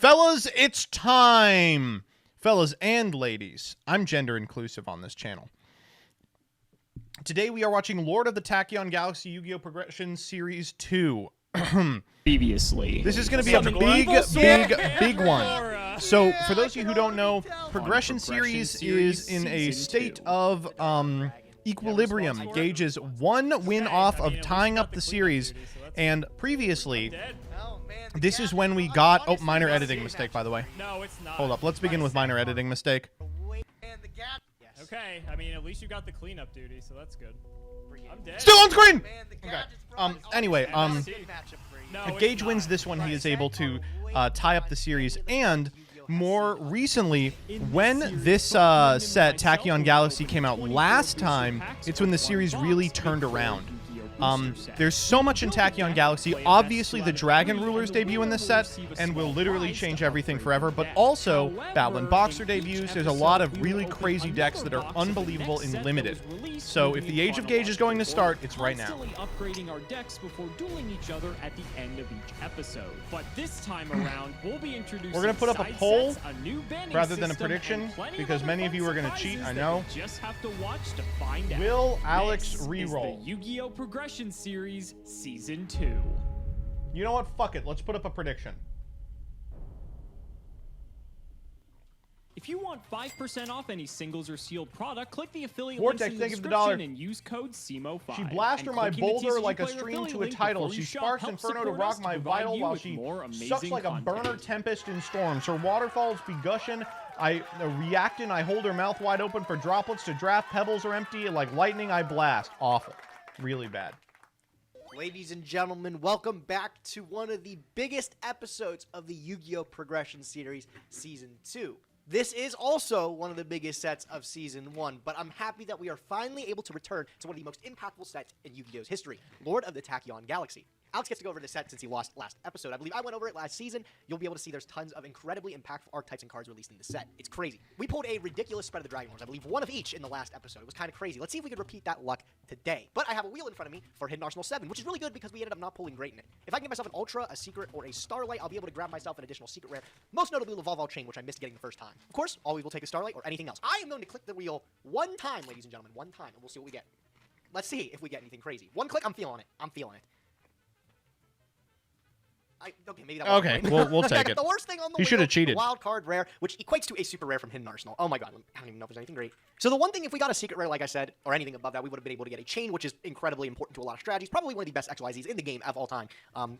Fellas, it's time. Fellas and ladies, I'm gender inclusive on this channel. Today we are watching Lord of the Tachyon Galaxy Yu-Gi-Oh! Progression Series 2. Previously. This is going to be a big one. So, for those of you who don't know, Progression Series is in a state of equilibrium. Gage is one win off of tying up the series, and previously, this is when we got... Oh, minor editing mistake, by the way. No, it's not. Hold up, let's begin with minor editing mistake. Okay, I mean, at least you got the cleanup duty, so that's good. I'm dead. Still on screen! Okay. Anyway, No, if Gage wins this one, he is able to tie up the series, and more recently, when this set, Tachyon Galaxy, came out last time, it's when the series really turned around. There's so much in Tachyon Galaxy. Obviously, the Dragon Rulers debut in this set, and will literally change everything forever, but also, Battling Boxer debuts. There's a lot of really crazy decks that are unbelievable in Limited. So, if the Age of Gage is going to start, it's right now. Upgrading our decks before dueling each other at the end of each episode. But this time around, we'll be introducing We're going to put up a side poll sets, a new banning rather than a system, prediction, and plenty because of many other of you are fun going to cheat, I surprises know. that you just have to watch to find out. Will Alex This reroll? is the Yu-Gi-Oh! Progression Series Season 2. You know what? Fuck it. Let's put up a prediction. If you want 5% off any singles or sealed product, click the affiliate Vortex, links in the thank you for the dollar. description and use code SEMO5. She blasted And my clicking the boulder TCG like a player stream affiliate to a link title. before She you shop sparks helps Inferno to support rock us my provide vital you while with she more sucks amazing like a content. burner tempest in storms. Her waterfalls be gushing. I react and I hold her mouth wide open for droplets to draft. Pebbles are empty. Like lightning, I blast. Awful. Really bad. Ladies and gentlemen, welcome back to one of the biggest episodes of the Yu-Gi-Oh! Progression Series Season 2. This is also one of the biggest sets of Season 1, but I'm happy that we are finally able to return to one of the most impactful sets in Yu-Gi-Oh's history, Lord of the Tachyon Galaxy. Alex gets to go over this set since he lost last episode. I believe I went over it last season. You'll be able to see there's tons of incredibly impactful archetypes and cards released in the set. It's crazy. We pulled a ridiculous spread of the Dragon Lords. I believe one of each in the last episode. It was kind of crazy. Let's see if we could repeat that luck today. But I have a wheel in front of me for Hidden Arsenal 7, which is really good because we ended up not pulling great in it. If I can get myself an Ultra, a Secret, or a Starlight, I'll be able to grab myself an additional Secret Rare, most notably Evolve All Chain, which I missed getting the first time. Of course, always will take a Starlight or anything else. I am going to click the wheel one time, ladies and gentlemen, one time, and we'll see what we get. Let's see if we get anything crazy. One click, I'm feeling it. I'm feeling it. Okay, maybe that Okay, we'll take it. The worst thing on the He should have cheated. Wild card rare, which equates to a super rare from Hidden Arsenal. Oh my god, I don't even know if there's anything great. So the one thing, if we got a secret rare, like I said, or anything above that, we would have been able to get a chain, which is incredibly important to a lot of strategies. Probably one of the best XYZs in the game of all time.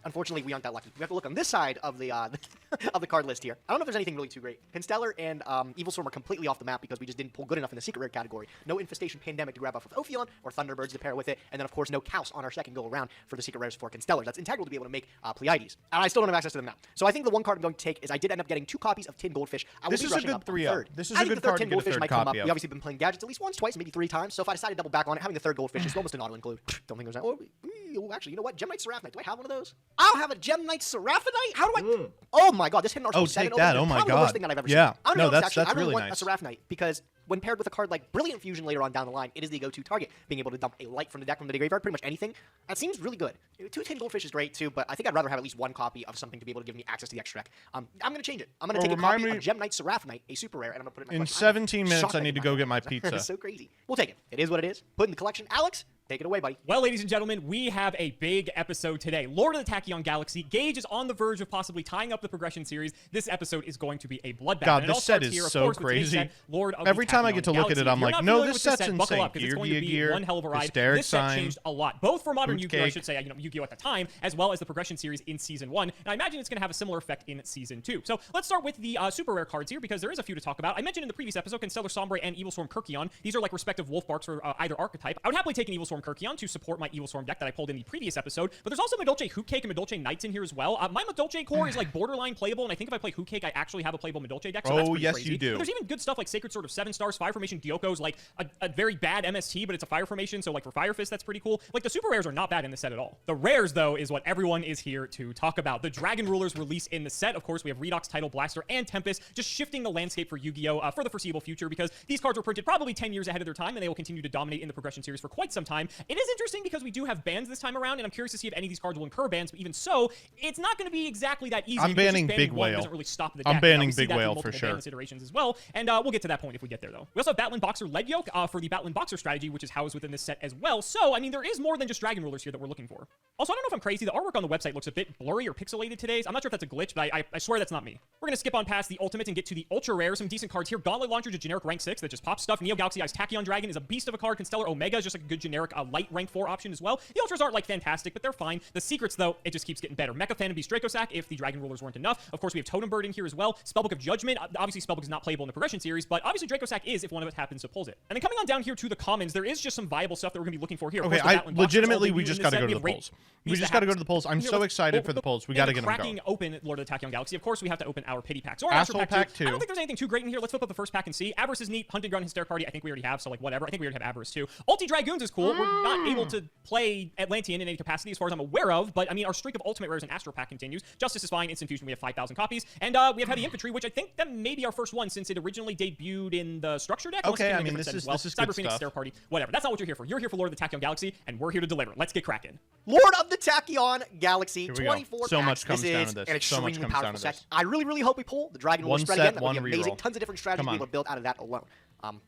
Unfortunately, we aren't that lucky. We have to look on this side of the of the card list here. I don't know if there's anything really too great. Pinstellar and Evil Storm are completely off the map because we just didn't pull good enough in the secret rare category. No Infestation Pandemic to grab off with Ophion, or Thunderbirds to pair with it, and then of course no Chaos on our second go around for the secret rares for Pinstellar. That's integral to be able to make Pleiades. And I still don't have access to them now. So I think the one card I'm going to take is I did end up getting 2 copies of Tin Goldfish. I will This be is a rushing good up 3-up. third. This is I a think good the card third to Tin get a Goldfish third might come up. copy We of. obviously been playing Gadgets at least once, twice, maybe 3 times. So if I decide to double back on it, having the third Goldfish is almost an auto include. Don't think there's that. Oh, actually, you know what? Gemnite Seraphite. Do I have one of those? I'll have a Gemnite Seraphite. How do I? Oh my god, this Hidden Arsenal 7 take that. Oh my probably the worst god. thing that I've ever Yeah. seen. I don't No, know if it's that's actually, I really really want nice. a Seraphite because when paired with a card like Brilliant Fusion later on down the line, it is the go-to target. Being able to dump a light from the deck from the graveyard, pretty much anything. That seems really good. 2 Tin Goldfish is great too, but I think I'd rather have at least one copy of something to be able to give me access to the extra deck. I'm going to change it. I'm going to take a copy of Gemnite Seraphite, a super rare, and I'm going to put it in my In collection. 17 minutes, Shocked I need to go get my That's pizza. so crazy. We'll take it. It is what it is. Put in the collection. Alex, take it away, buddy. Well, ladies and gentlemen, we have a big episode today. Lord of the Tachyon Galaxy. Gage is on the verge of possibly tying up the progression series. This episode is going to be a bloodbath. God, And it this all set starts is here, of so course, with today's crazy. set, Lord of Every the time I Tachyon get to look at it, Galaxy. I'm If you're like, not no, familiar this with set's set, buckle insane. up, 'cause it's Gear, going to be gear, one hell of a ride. hysteric This set sign. changed a lot, both for modern Yu-Gi-Oh, I Fruitcake. should say, Yu-Gi-Oh at the time, as well as the progression series in Season 1. And I imagine it's going to have a similar effect in Season 2. So let's start with the super rare cards here, because there is a few to talk about. I mentioned in the previous episode, Constellar Sombre and Evil Storm Kirkion. These are like respective wolf barks for either archetype. I would happily take an Evil Storm Kirkion to support my Evil Storm deck that I pulled in the previous episode, but there's also Madolche Hoopcake and Madolche Knights in here as well. My Madolche core is like borderline playable, and I think if I play Hoopcake, I actually have a playable Madolche deck, so that's pretty yes, crazy. you do. But there's even good stuff like Sacred Sword of 7 stars, Fire Formation Gyoko's like a very bad MST, but it's a Fire Formation, so like for Fire Fist, that's pretty cool. Like the super rares are not bad in the set at all. The rares, though, is what everyone is here to talk about. The Dragon Rulers release in the set. Of course, we have Redox, Tidal Blaster, and Tempest, just shifting the landscape for Yu-Gi-Oh! For the foreseeable future, because these cards were printed probably 10 years ahead of their time, and they will continue to dominate in the progression series for quite some time. time. It is interesting because we do have bans this time around, and I'm curious to see if any of these cards will incur bans, but even so, it's not going to be exactly that easy. I'm banning Big one Whale. doesn't really stop the deck. I'm banning Big Whale for sure. Iterations as well, and we'll get to that point if we get there, though. We also have Battling Boxer Lead Yoke for the Battling Boxer strategy, which is housed within this set as well. So, I mean, there is more than just Dragon Rulers here that we're looking for. Also, I don't know if I'm crazy. The artwork on the website looks a bit blurry or pixelated today. So I'm not sure if that's a glitch, but I swear that's not me. We're going to skip on past the Ultimate and get to the Ultra Rare. Some decent cards here. Gauntlet Launcher is a generic rank 6 that just pops stuff. Neo Galaxy Eyes Tachyon Dragon is a beast of a card. Constellar Omega is just like a good generic light rank 4 option as well. The Ultras aren't like fantastic, but they're fine. The secrets, though, it just keeps getting better. Mecha Phantom Beast Dracosack if the Dragon Rulers weren't enough. Of course, we have Totem Bird in here as well. Spellbook of Judgment. Obviously, Spellbook is not playable in the progression series, but obviously Dracosack is if one of us happens to pulls it. And then coming on down here to the commons, there is just some viable stuff that we're going to be looking for here. Okay, legitimately, we just got to go to the polls. We just got to go to the polls. I'm so excited for the polls. We got to get them going. Cracking open Lord of the Tachyon Galaxy. Of course, we have to open our pity packs. Or Asshole pack 2. I don't think there's anything too great in here. Let's flip up the first pack and see. Avarice is neat. Hunting Ground and Hystericardi, I think we already have, so like whatever. I think we already have Avarice too. Ulti Dragoons is cool. We're not able to play Atlantean in any capacity as far as I'm aware of, but I mean, our streak of Ultimate Rares and Astro Pack continues. Justice is fine. Instant Fusion, we have 5,000 copies. And we have Heavy Infantry, which I think that may be our first one since it originally debuted in the Structure deck. Okay, I mean, this is Cyber good Phoenix, stuff. Hystericardi, whatever. That's not what you're here for. You're here for Lord of the Tachyon Galaxy, and we're here to deliver. Let's get cracking. Lord of the Tachyon Galaxy, 24 So packs. much comes down to this. An So much extremely comes powerful down to set. this. I really, really hope we pull the Dragon Ruler One spread set, again. That would one be amazing. reroll. Tons of different strategies to be able to build out of that alone.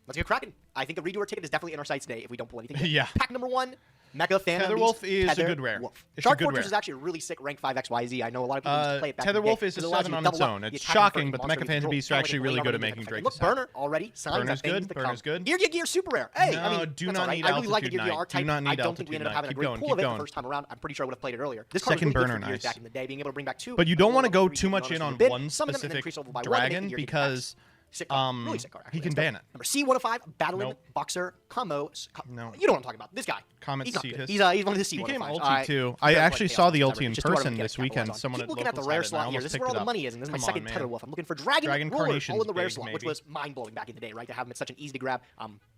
Let's get cracking. I think the redoer ticket is definitely in our sights today if we don't pull anything. Yeah. Pack number 1. Mecha Phantom Tetherwolf Beast, is a Tether good rare. Wolf. It's a Shark good Fortress rare. is actually a really sick rank 5 XYZ. I know a lot of people used to play it back in the day. Tetherwolf is a It allows 7 you to on its double up own. the It's attack shocking, for but the monster Mecha Phantom control. Beasts are actually really good at making Look, Dracosack. Burner already. Signs Burner's of things good. to Burner's come. good. Gear super rare. Hey, I No, mean, do that's not all right. need I really like the Altitude Gear Knight. type. Do not need I don't think we ended up having a Altitude great Knight. pool Keep of it the going. first time around. I'm pretty sure I would have played it earlier. This card was Second really good burner, for Gears nice. back in the day, being able to bring back 2. But you don't want to go three too much bonus in from on the bid. one Some of them specific increase over by 1, dragon and then Gear because sick card. Really sick card, he actually. can Let's ban go. it. Number C105, Battling Nope. Boxer Combo. No. You know what I'm talking about. This guy. Comet He's not good. Cetus. He's one of the C105s. He came All ulti right. too. Fair I play, actually chaos. saw the Whatever. ulti in Just do what I'm person gonna this get. weekend. Well done. Someone Keep at looking at the locals rare had it, and I slot here. almost This is picked where all it the up. money is, and this is my Come second on, man. Tether Wolf. I'm looking for Dragon Ruler, all Carnation's in the rare big, slot, which maybe. was mind-blowing back in the day, right? To have him at such an easy-to-grab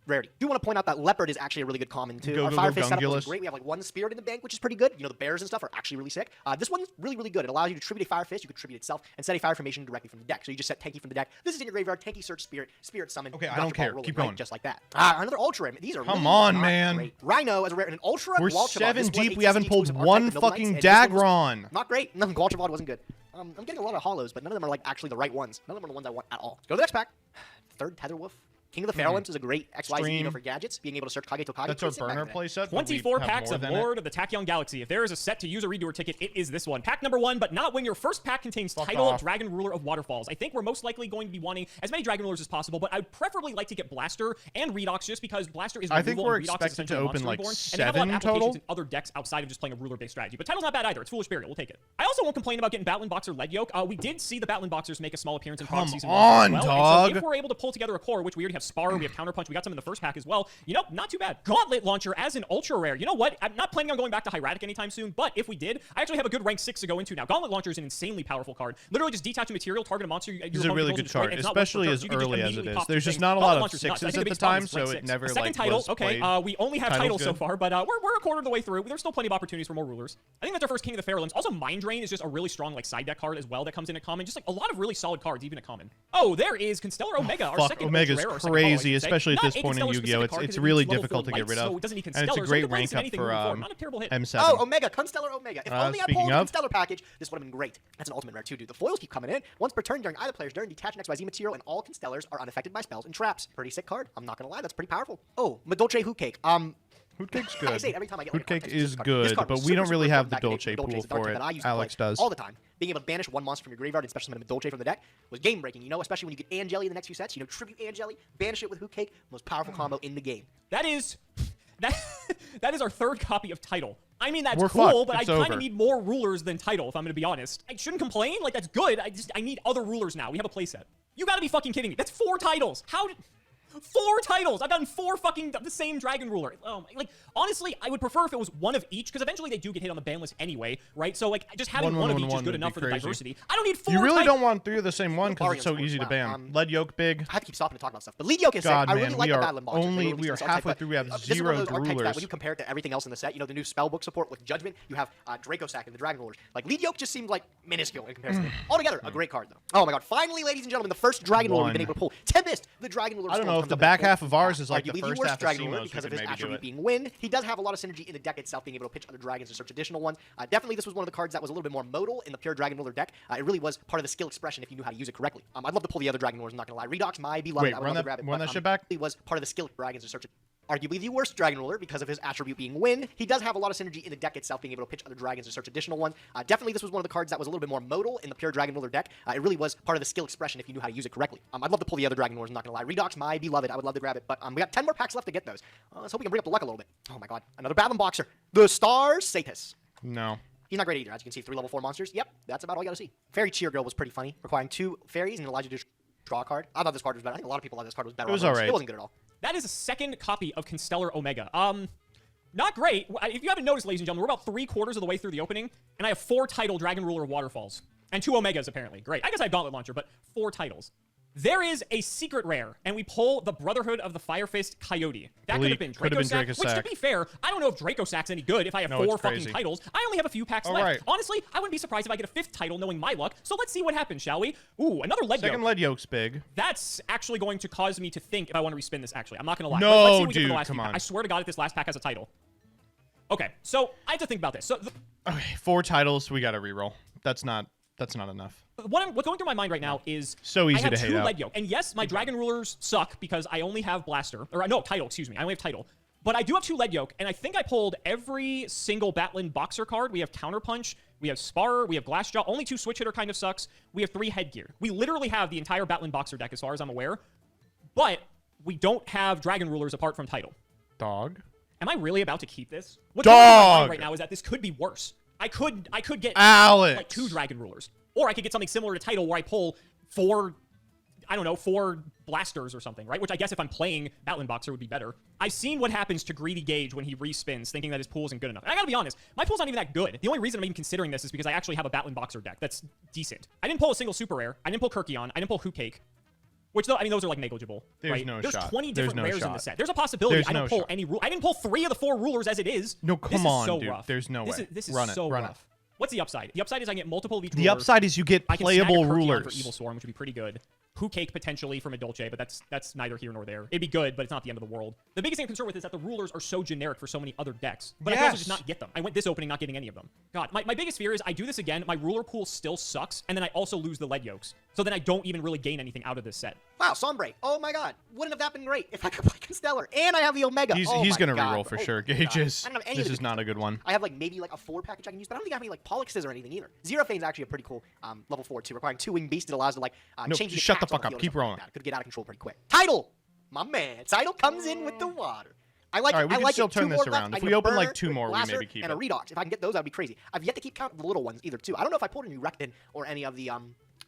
rarity. Do want to point out that Leopard is actually a really good common too. Go, Our go, go, Fireface setup Gungulus. was great. We have like 1 Spirit in the bank, which is pretty good. You know, the bears and stuff are actually really sick. This one's really, really good. It allows you to tribute a Firefist, you can tribute itself, and set a Fire Formation directly from the deck. So you just set Tanky from the deck. This is in your graveyard. Tanky Search Spirit, Spirit Summon. Okay, I got don't your ball care. rolling, Keep right? going. Just like that. Another Ultra Rare. These are Come really on, not man. great. Rhino as a rare and an Ultra. We're Gwalchavad. 7 This was deep. a We haven't TCG pulled exclusive one archetype, Noble fucking Knights, and this one was Dagron. not great. No, Gwalchavad wasn't good. I'm getting a lot of hollows, but none of them are like actually the right ones. None of them are the ones I want at all. Let's go to the next pack. Third Tether Wolf. King of the Fairlands is a great XYZ for gadgets, being able to search Kage Tokage. That's our burner playset. 24 packs of Lord of the Tachyon Galaxy. If there is a set to use a redoer ticket, it is this one. Pack number 1, but not when your first pack contains title off. Dragon Ruler of Waterfalls. I think we're most likely going to be wanting as many Dragon Rulers as possible, but I'd preferably like to get Blaster and Redox just because Blaster is I think removal we're and Redox is expected essentially to Monster open, like, Reborn, and they have a lot of 7 applications total. in other decks outside of just playing a ruler-based strategy. But title's not bad either. It's Foolish Burial. We'll take it. I also won't complain about getting Battling Boxer Lead Yoke. We did see the Battling Boxers make a small appearance in Come Season on, 1 as well. dog. And so if we're able to pull together a core, which we already have Spar, we have Counterpunch, we got some in the first pack as well, you know, not too bad. Gauntlet Launcher as an ultra rare. You know what? I'm not planning on going back to Hieratic anytime soon, but if we did, I actually have a good rank 6 to go into now. Gauntlet Launcher is an insanely powerful card. Literally just detach a material, target a monster. This is a really good card, especially as early as it is. There's just not a lot of 6s at the time, so it never second like title. was Okay, played. we only have titles so far, but we're a quarter of the way through. There's still plenty of opportunities for more rulers. I think that's our first King of the Fairlands. Also, Mind Drain is just a really strong like side deck card as well that comes in at common. Just like a lot of really solid cards, even at common. Oh, there is Constellar Omega, our Fuck, second Omega's rare, or second crazy, follow, I should say. especially at Not this a point in Constellar Yu-Gi-Oh! specific card, It's because really it's level difficult to 4 get rid white, of. so it doesn't need And it's a Constellar, so great it could rank play up anything for moving forward. Not a terrible hit. M7. Oh, Omega, Constellar Omega. If only I speaking pulled the of- Constellar package, this would have been great. That's an ultimate rare too, dude. The foils keep coming in. Once per turn during either player's turn, detach an XYZ material, and all Constellars are unaffected by spells and traps. Pretty sick card. I'm not gonna lie, that's pretty powerful. Oh, Madolce Hoot Cake. Hootcake's I say good. it every time I get Hootcake like, is this good, card was but we don't super really important have the back in the Dolce day. pool is a card for type it. that I used to Alex play does. all the time. Being able to banish one monster from your graveyard and special summon a Dolce from the deck was game breaking. You know, especially when you get Angeli in the next few sets. You know, tribute Angeli, banish it with Hootcake, most powerful combo in the game. That is our third copy of Title. I mean, that's We're cool, fucked. but I It's kind over. of need more rulers than Title, if I'm going to be honest. I shouldn't complain. Like, that's good. I need other rulers now. We have a playset. You gotta be fucking kidding me. That's 4 titles. How did... 4 titles! I've gotten 4 fucking the same Dragon Ruler. Oh my, like, honestly, I would prefer if it was one of each, because eventually they do get hit on the ban list anyway, right? So, like, just having one of each is good enough for the diversity. I don't need 4 You really titles. don't want 3 of the same one because it's so Variants, easy to wow. ban. Lead Yoke big. I have to keep stopping to talk about stuff. But Lead Yoke is sick. God, I really man, like we the are Battling Boxers. only- They we are released this halfway archetype, through. We have but this is one of 0 those archetypes that rulers. when you compare it to everything else in the set, you know, the new Spellbook support with Judgment, you have Dracosack and the Dragon Rulers. Like, Lead Yoke just seemed like minuscule in comparison. Altogether, a great card, though. Oh my god. Finally, ladies and gentlemen, the first Dragon Ruler we've been able to pull. Tempest, the Dragon Ruler. I don't know if the back half of ours is like the arguably first worst half of Dragon Ruler CMOs, we because of could his maybe do attribute it. being wind. He does have a lot of synergy in the deck itself, being able to pitch other dragons and search additional ones. Definitely, this was one of the cards that was a little bit more modal in the pure Dragon Ruler deck. It really was part of the skill expression if you knew how to use it correctly. I'd love to pull the other Dragon Rulers, I'm not gonna lie. Redox, my beloved, Wait, I would run love to that, grab it. run but, that shit back? It was part of the skill dragons and search it. Arguably the worst Dragon Ruler because of his attribute being wind. He does have a lot of synergy in the deck itself, being able to pitch other dragons and search additional ones. Definitely, this was one of the cards that was a little bit more modal in the pure Dragon Ruler deck. It really was part of the skill expression if you knew how to use it correctly. I'd love to pull the other Dragon Rulers, I'm not gonna lie. Redox, my beloved, I would love to grab it, but we got 10 more packs left to get those. Let's hope we can bring up the luck a little bit. Oh my god, another Battling Boxer. The Star Satis. No. He's not great either. As you can see, 3 level 4 monsters. Yep, that's about all you gotta see. Fairy Cheer Girl was pretty funny, requiring 2 fairies and it allows you to draw a card. I thought this card was better. I think a lot of people thought this card was better. It was on those. alright. It wasn't good at all. That is a second copy of Constellar Omega. Not great. If you haven't noticed, ladies and gentlemen, we're about 3/4 of the way through the opening, and I have 4 title Dragon Ruler Waterfalls. And 2 Omegas, apparently. Great. I guess I have Gauntlet Launcher, but 4 titles. There is a secret rare, and we pull the Brotherhood of the Fire Fist Coyote. That could have been Dracosack, which, to be fair, I don't know if Dracosack's any good if I have 4 fucking titles. I only have a few packs left. Right. Honestly, I wouldn't be surprised if I get a 5th title knowing my luck. So let's see what happens, shall we? Ooh, another lead Second yoke. lead yoke's big. That's actually going to cause me to think if I want to respin this, actually. I'm not going to lie. No, Let's see what we get dude, from the last come few on. packs. I swear to God, if this last pack has a title. Okay, so I have to think about this. So Okay, 4 titles. We got to reroll. That's not enough. what's going through my mind right now is So easy I have to hate 2 out. lead yoke. And yes, my Dragon Rulers suck because I only have Blaster. Or no, Title, excuse me. I only have Title. But I do have 2 lead yoke, and I think I pulled every single Batlin Boxer card. We have Counterpunch, we have Spar, we have Glassjaw. Only 2 Switch Hitter kind of sucks. We have 3 Headgear. We literally have the entire Batlin Boxer deck as far as I'm aware. But we don't have Dragon Rulers apart from Title. Dog. Am I really about to keep this? What's going on in my mind Dog! right now is that this could be worse. I could get Alex. like 2 Dragon Rulers. Or I could get something similar to Title where I pull 4, I don't know, 4 Blasters or something, right? Which I guess if I'm playing Batlin Boxer would be better. I've seen what happens to Greedy Gage when he respins, thinking that his pool isn't good enough. And I gotta be honest, my pool's not even that good. The only reason I'm even considering this is because I actually have a Batlin Boxer deck that's decent. I didn't pull a single Super Rare. I didn't pull Kyrkion. I didn't pull Hootcake. Which, though, I mean, those are, like, negligible. There's right? no There's shot. 20 There's different no rares in shot. the set. There's a possibility There's I don't no pull shot. any rule. I didn't pull 3 of the 4 rulers as it is. No, This come is on, so dude. rough. There's no way. This is Run it, so run it. rough. What's the upside? The upside is I get multiple of each The ruler. upside is you get I can snag a playable Kyrkion rulers. for Evil Storm, which would be pretty good. Hootcake potentially from a Dolce, but that's neither here nor there. It'd be good, but it's not the end of the world. The biggest thing I'm concerned with is that the rulers are so generic for so many other decks. But I can also just not get them. I went this opening not getting any of them. God, my biggest fear is I do this again, my ruler pool still sucks, and then I also lose the lead yokes. So then I don't even really gain anything out of this set. Wow, Sombre. Oh my god. Wouldn't have that been great if I could play Constellar? And I have the Omega. He's oh going to my God. reroll for Oh sure. my God. Gauges. I don't have any This of is the not a good one. I have like maybe like a 4 package I can use, but I don't think I have any like Pollux or anything either. Zero Fane's actually a pretty cool level 4 too, requiring 2 Wing Beast. It allows to like No, change the shut the attacks on fuck up. field or Keep something like rolling. that. Could get out of control pretty quick. Title, my man. Title comes in with the water. I like All it. right, we I can like still it. turn 2 this more left. around. I If get we a open, like, burner, 2 more, we blaster, maybe keep and a it. Redox. If I can get those, that'd be crazy. I've yet to keep count of the little ones either too. I don't know if I pulled any Rectin or any of the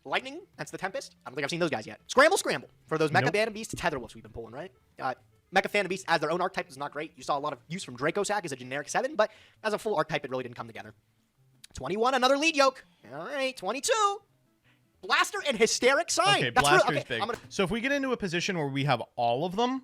Lightning. That's the Tempest. I don't think I've seen those guys yet. Scramble for those Mecha Nope. Phantom Beasts, Tetherwolves we've been pulling, right? Mecha Phantom Beasts as their own archetype is not great. You saw a lot of use from Dracosack as a generic 7, but as a full archetype, it really didn't come together. 21, another lead yoke. All right, 22. Blaster and Hysteric Sign. Okay, That's really, Blaster's okay, big. So if we get into a position where we have all of them,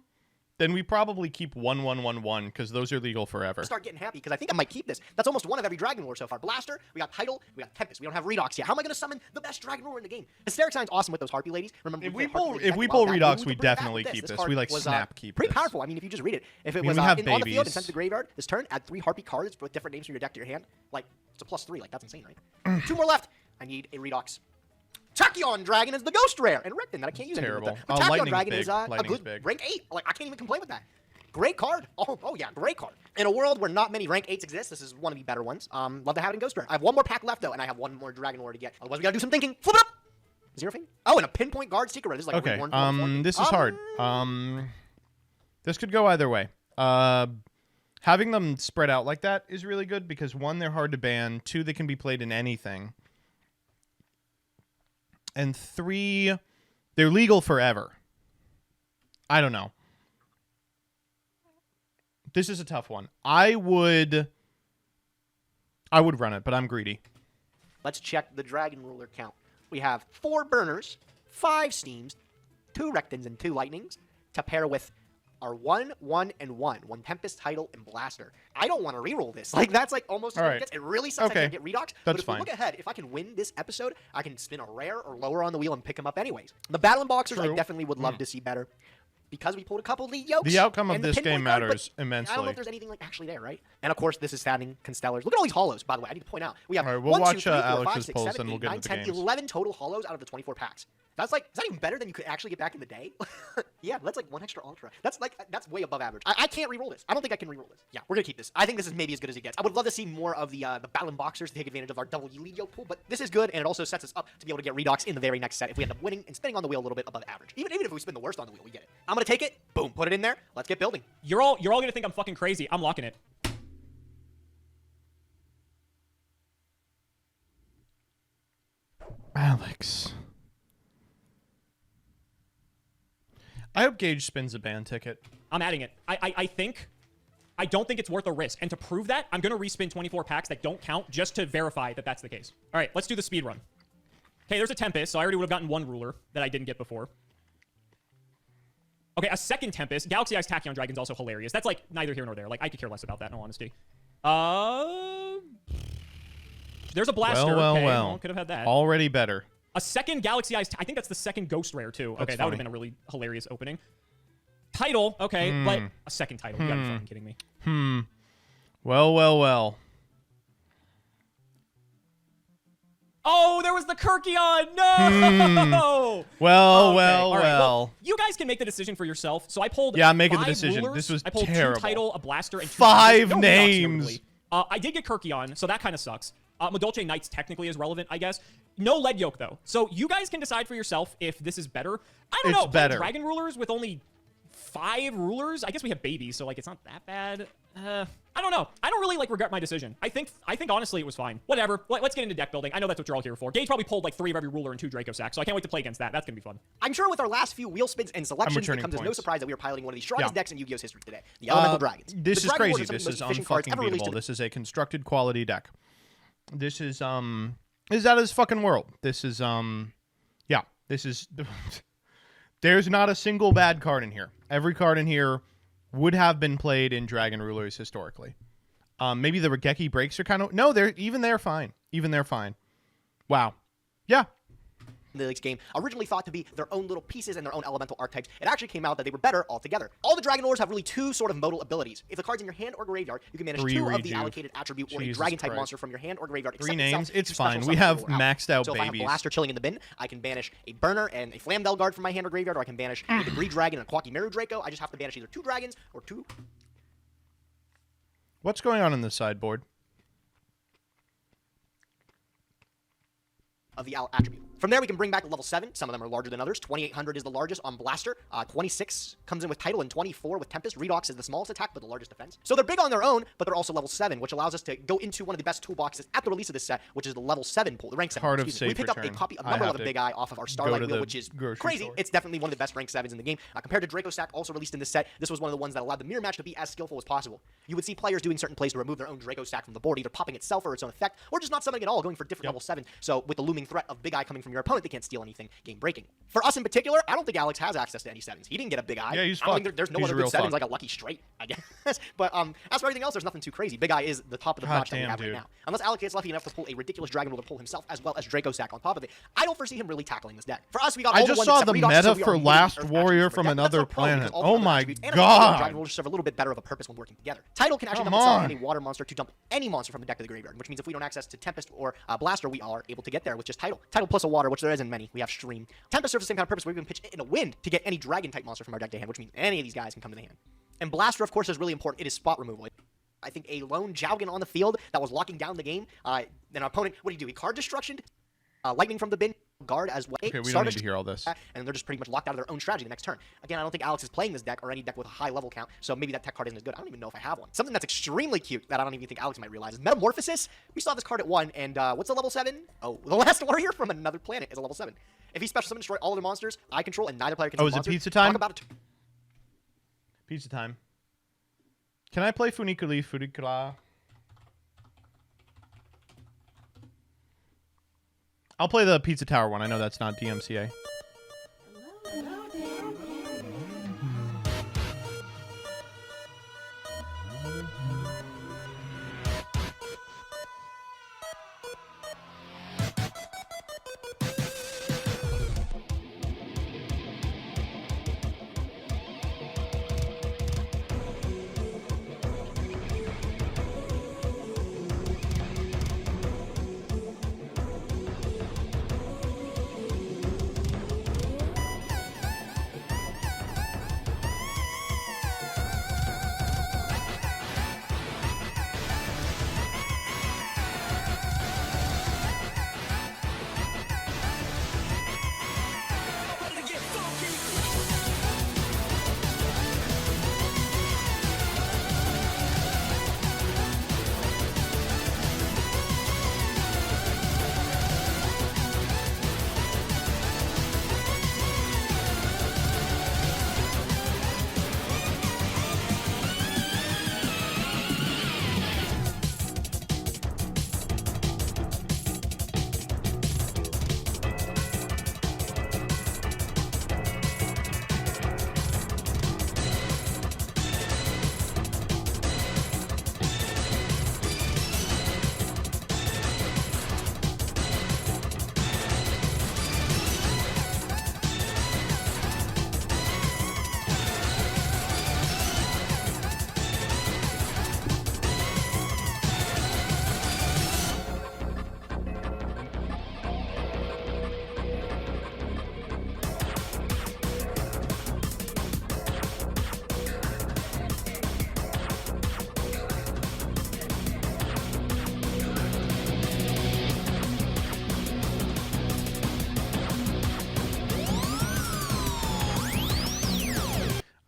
then we probably keep 1-1-1-1 because those are legal forever. start getting happy because I think I might keep this. That's almost one of every Dragon Ruler so far. Blaster, we got Title, we got Tempest. We don't have Redox yet. How am I going to summon the best Dragon Ruler in the game? Hysteric Sign's awesome with those Harpy ladies. Remember, If we we had Harpy pull ladies deck. Redux, Love that. we would bring it back definitely with keep This this. card We, like, was, snap keep pretty this. powerful. I mean, if you just read it. If it mean, was we have on the field and babies. sent to the graveyard this turn, add 3 Harpy cards with different names from your deck to your hand. Like, it's a +3. Like, that's insane, right? 2 more left. I need a Redox. Tachyon Dragon is the ghost rare, and Rectin that I can't use anymore. Terrible. But Tachyon Lightning's Dragon big. is a Lightning's good big. rank 8. Like, I can't even complain with that. Great card. Oh yeah, great card. In a world where not many rank 8s exist, this is one of the better ones. Love to have it in Ghost Rare. I have 1 more pack left, though, and I have 1 more Dragon Lore to get. Otherwise, we gotta do some thinking. Flip it up! Zero thing? Oh, and a Pinpoint Guard Secret Rare. This is like a Okay, reborn form. this is hard. This could go either way. Having them spread out like that is really good because 1, they're hard to ban. 2, they can be played in anything. And 3, they're legal forever. I don't know. This is a tough one. I would run it, but I'm greedy. Let's check the Dragon Ruler count. We have 4 Burners, 5 Steams, 2 Rectins, and 2 Lightnings to pair with our 1, 1, and 1. 1 Tempest, Title, and Blaster. I don't want to reroll this. Like, that's like almost All what right. it gets. It really sucks I Okay. can't get Redox. But That's if we fine. look ahead, if I can win this episode, I can spin a rare or lower on the wheel and pick them up anyways. The Battling Boxers I True. definitely would love to see better. because we pulled a couple lead yokes. The outcome of and the this pinpoint game guard, matters but immensely. I don't know if there's anything like actually there, right? And of course, this is standing Constellars. Look at all these hollows, by the way. I need to point out. We have All right, we'll 1, 2, watch 3, 4, 5, Alex's 6, polls 7, and we'll 8, get 9, into 10, the games. 11 total hollows out of the 24 packs. Is that even better than you could actually get back in the day? Yeah, that's like 1 extra ultra. That's way above average. I can't re-roll this. I don't think I can re-roll this. Yeah, we're gonna keep this. I think this is maybe as good as it gets. I would love to see more of the Battling Boxers to take advantage of our double lead yoke pool, but this is good, and it also sets us up to be able to get redox in the very next set if we end up winning and spinning on the wheel a little bit above average. Even if we spin the worst on the wheel, we get it. I'm gonna take it. Boom, put it in there. Let's get building. You're all gonna think I'm fucking crazy. I'm locking it. Alex. I hope Gage spins a ban ticket. I'm adding it. I don't think it's worth a risk. And to prove that, I'm going to respin 24 packs that don't count just to verify that that's the case. All right, let's do the speed run. Okay, there's a Tempest, so I already would have gotten 1 ruler that I didn't get before. Okay, a second Tempest. Galaxy Eyes Tachyon Dragon's also hilarious. That's like neither here nor there. Like, I could care less about that, in all honesty. There's a Blaster. Well. Could have had that. Already better. A second Galaxy Eyes. I think that's the second Ghost Rare, too. Okay, That's that would have funny. been a really hilarious opening. Title, okay, but a second title. You gotta be fucking kidding me. Well. Oh, there was the Kirkion! No! Well. You guys can make the decision for yourself. So I pulled Yeah, I'm making the 5 decision. rulers. This was I pulled terrible. 2 title, a blaster, and 2 5 no redox, names. notably. I did get Kirkion, so that kind of sucks. Medolce Knights technically is relevant, I guess. No lead yoke, though. So you guys can decide for yourself if this is better. I don't know. better. Dragon rulers with only 5 rulers? I guess we have babies, so, like, it's not that bad. I don't know. I don't really, like, regret my decision. I think honestly, it was fine. Whatever. Let's get into deck building. I know that's what you're all here for. Gage probably pulled, like, 3 of every ruler and 2 Draco Sacks, so I can't wait to play against that. That's gonna be fun. I'm sure with our last few wheel spins and selections, it returning comes as no points. surprise that we are piloting one of the strongest Yeah. decks in Yu-Gi-Oh's history today, the Elemental Dragons. This The is Dragon crazy. Lord are some of This the is most efficient cards unfucking ever released beatable. in This is a constructed quality deck. This is out of this fucking world. This is yeah. This is there's not a single bad card in here. Every card in here would have been played in Dragon Rulers historically. Maybe the Regeki breaks are kind of they're fine. Even they're fine. Wow. Yeah. the League's game, originally thought to be their own little pieces and their own elemental archetypes, it actually came out that they were better altogether. All the Dragon Lords have really two sort of modal abilities. If the card's in your hand or graveyard, you can manage two of the allocated attribute or a Dragon-type Christ. monster from your hand or graveyard. Three except names? itself, It's your special fine. summon We have ruler out. maxed out So if I have babies. Blaster chilling in the bin, I can banish a Burner and a Flamdell Guard from my hand or graveyard, or I can banish a Debris Dragon and a Quacky Meru Draco. I just have to banish either two dragons or two... What's going on in the sideboard? Of the attribute. From there, we can bring back a level 7. Some of them are larger than others. 2800 is the largest on Blaster. 26 comes in with Title, and 24 with Tempest. Redox is the smallest attack, but the largest defense. So they're big on their own, but they're also level 7, which allows us to go into one of the best toolboxes at the release of this set, which is the level 7 pool, the rank 7. Card of excuse me. We safe picked up a return. copy of I Number have 11 to Big Eye off of our go Starlight to wheel, the which is grocery crazy. store. It's definitely one of the best rank 7s in the game. Compared to Draco Stack, also released in this set, this was one of the ones that allowed the mirror match to be as skillful as possible. You would see players doing certain plays to remove their own Draco Stack from the board, either popping itself or its own effect, or just not summoning at all, going for different level 7. So with the looming threat of Big Eye coming from your opponent, they can't steal anything game breaking. For us in particular, I don't think Alex has access to any 7s. He didn't get a Big Eye. Yeah, he's I don't think fucked. there's no He's other real good 7s fucked. like a Lucky Straight, I guess. But as for everything else, there's nothing too crazy. Big Eye is the top of the God notch that we damn, have right dude. now. Unless Alex gets lucky enough to pull a ridiculous Dragon Ruler pull himself, as well as Draco Stack on top of it, I don't foresee him really tackling this deck. For us, we got I all just the saw ones the except Redox, meta so we are for limiting Last Earth Warrior attributes from per deck, but another that's no problem, planet. because all the Oh other my attributes and our God. Dragon Rulers serve a little bit better of a purpose when working together. Title can actually Come dump itself on. and a water monster to dump any monster from the deck to the graveyard, which means if we don't access to Tempest or Blaster, we are able to get there with just Title. Title plus a water, which there isn't many. We have Stream. Tempest serves the same kind of purpose where we can pitch it in a wind to get any Dragon-type monster from our deck to hand, which means any of these guys can come to the hand. And Blaster, of course, is really important. It is spot removal. I think a lone Jowgen on the field that was locking down the game, then our opponent, what do you do? He card destruction, lightning from the bin, guard as well. Okay, we Star don't need to hear all this. And they're just pretty much locked out of their own strategy the next turn. Again, I don't think Alex is playing this deck or any deck with a high level count, so maybe that tech card isn't as good. I don't even know if I have one. Something that's extremely cute that I don't even think Alex might realize is Metamorphosis. We saw this card at 1, and what's a level 7? Oh, the Last Warrior from another planet is a level 7. If he special summon destroy all other monsters I control and neither player can Oh, summon is it monsters, pizza time? Talk about it. Pizza time. Can I play Funicula? I'll play the Pizza Tower one. I know that's not DMCA.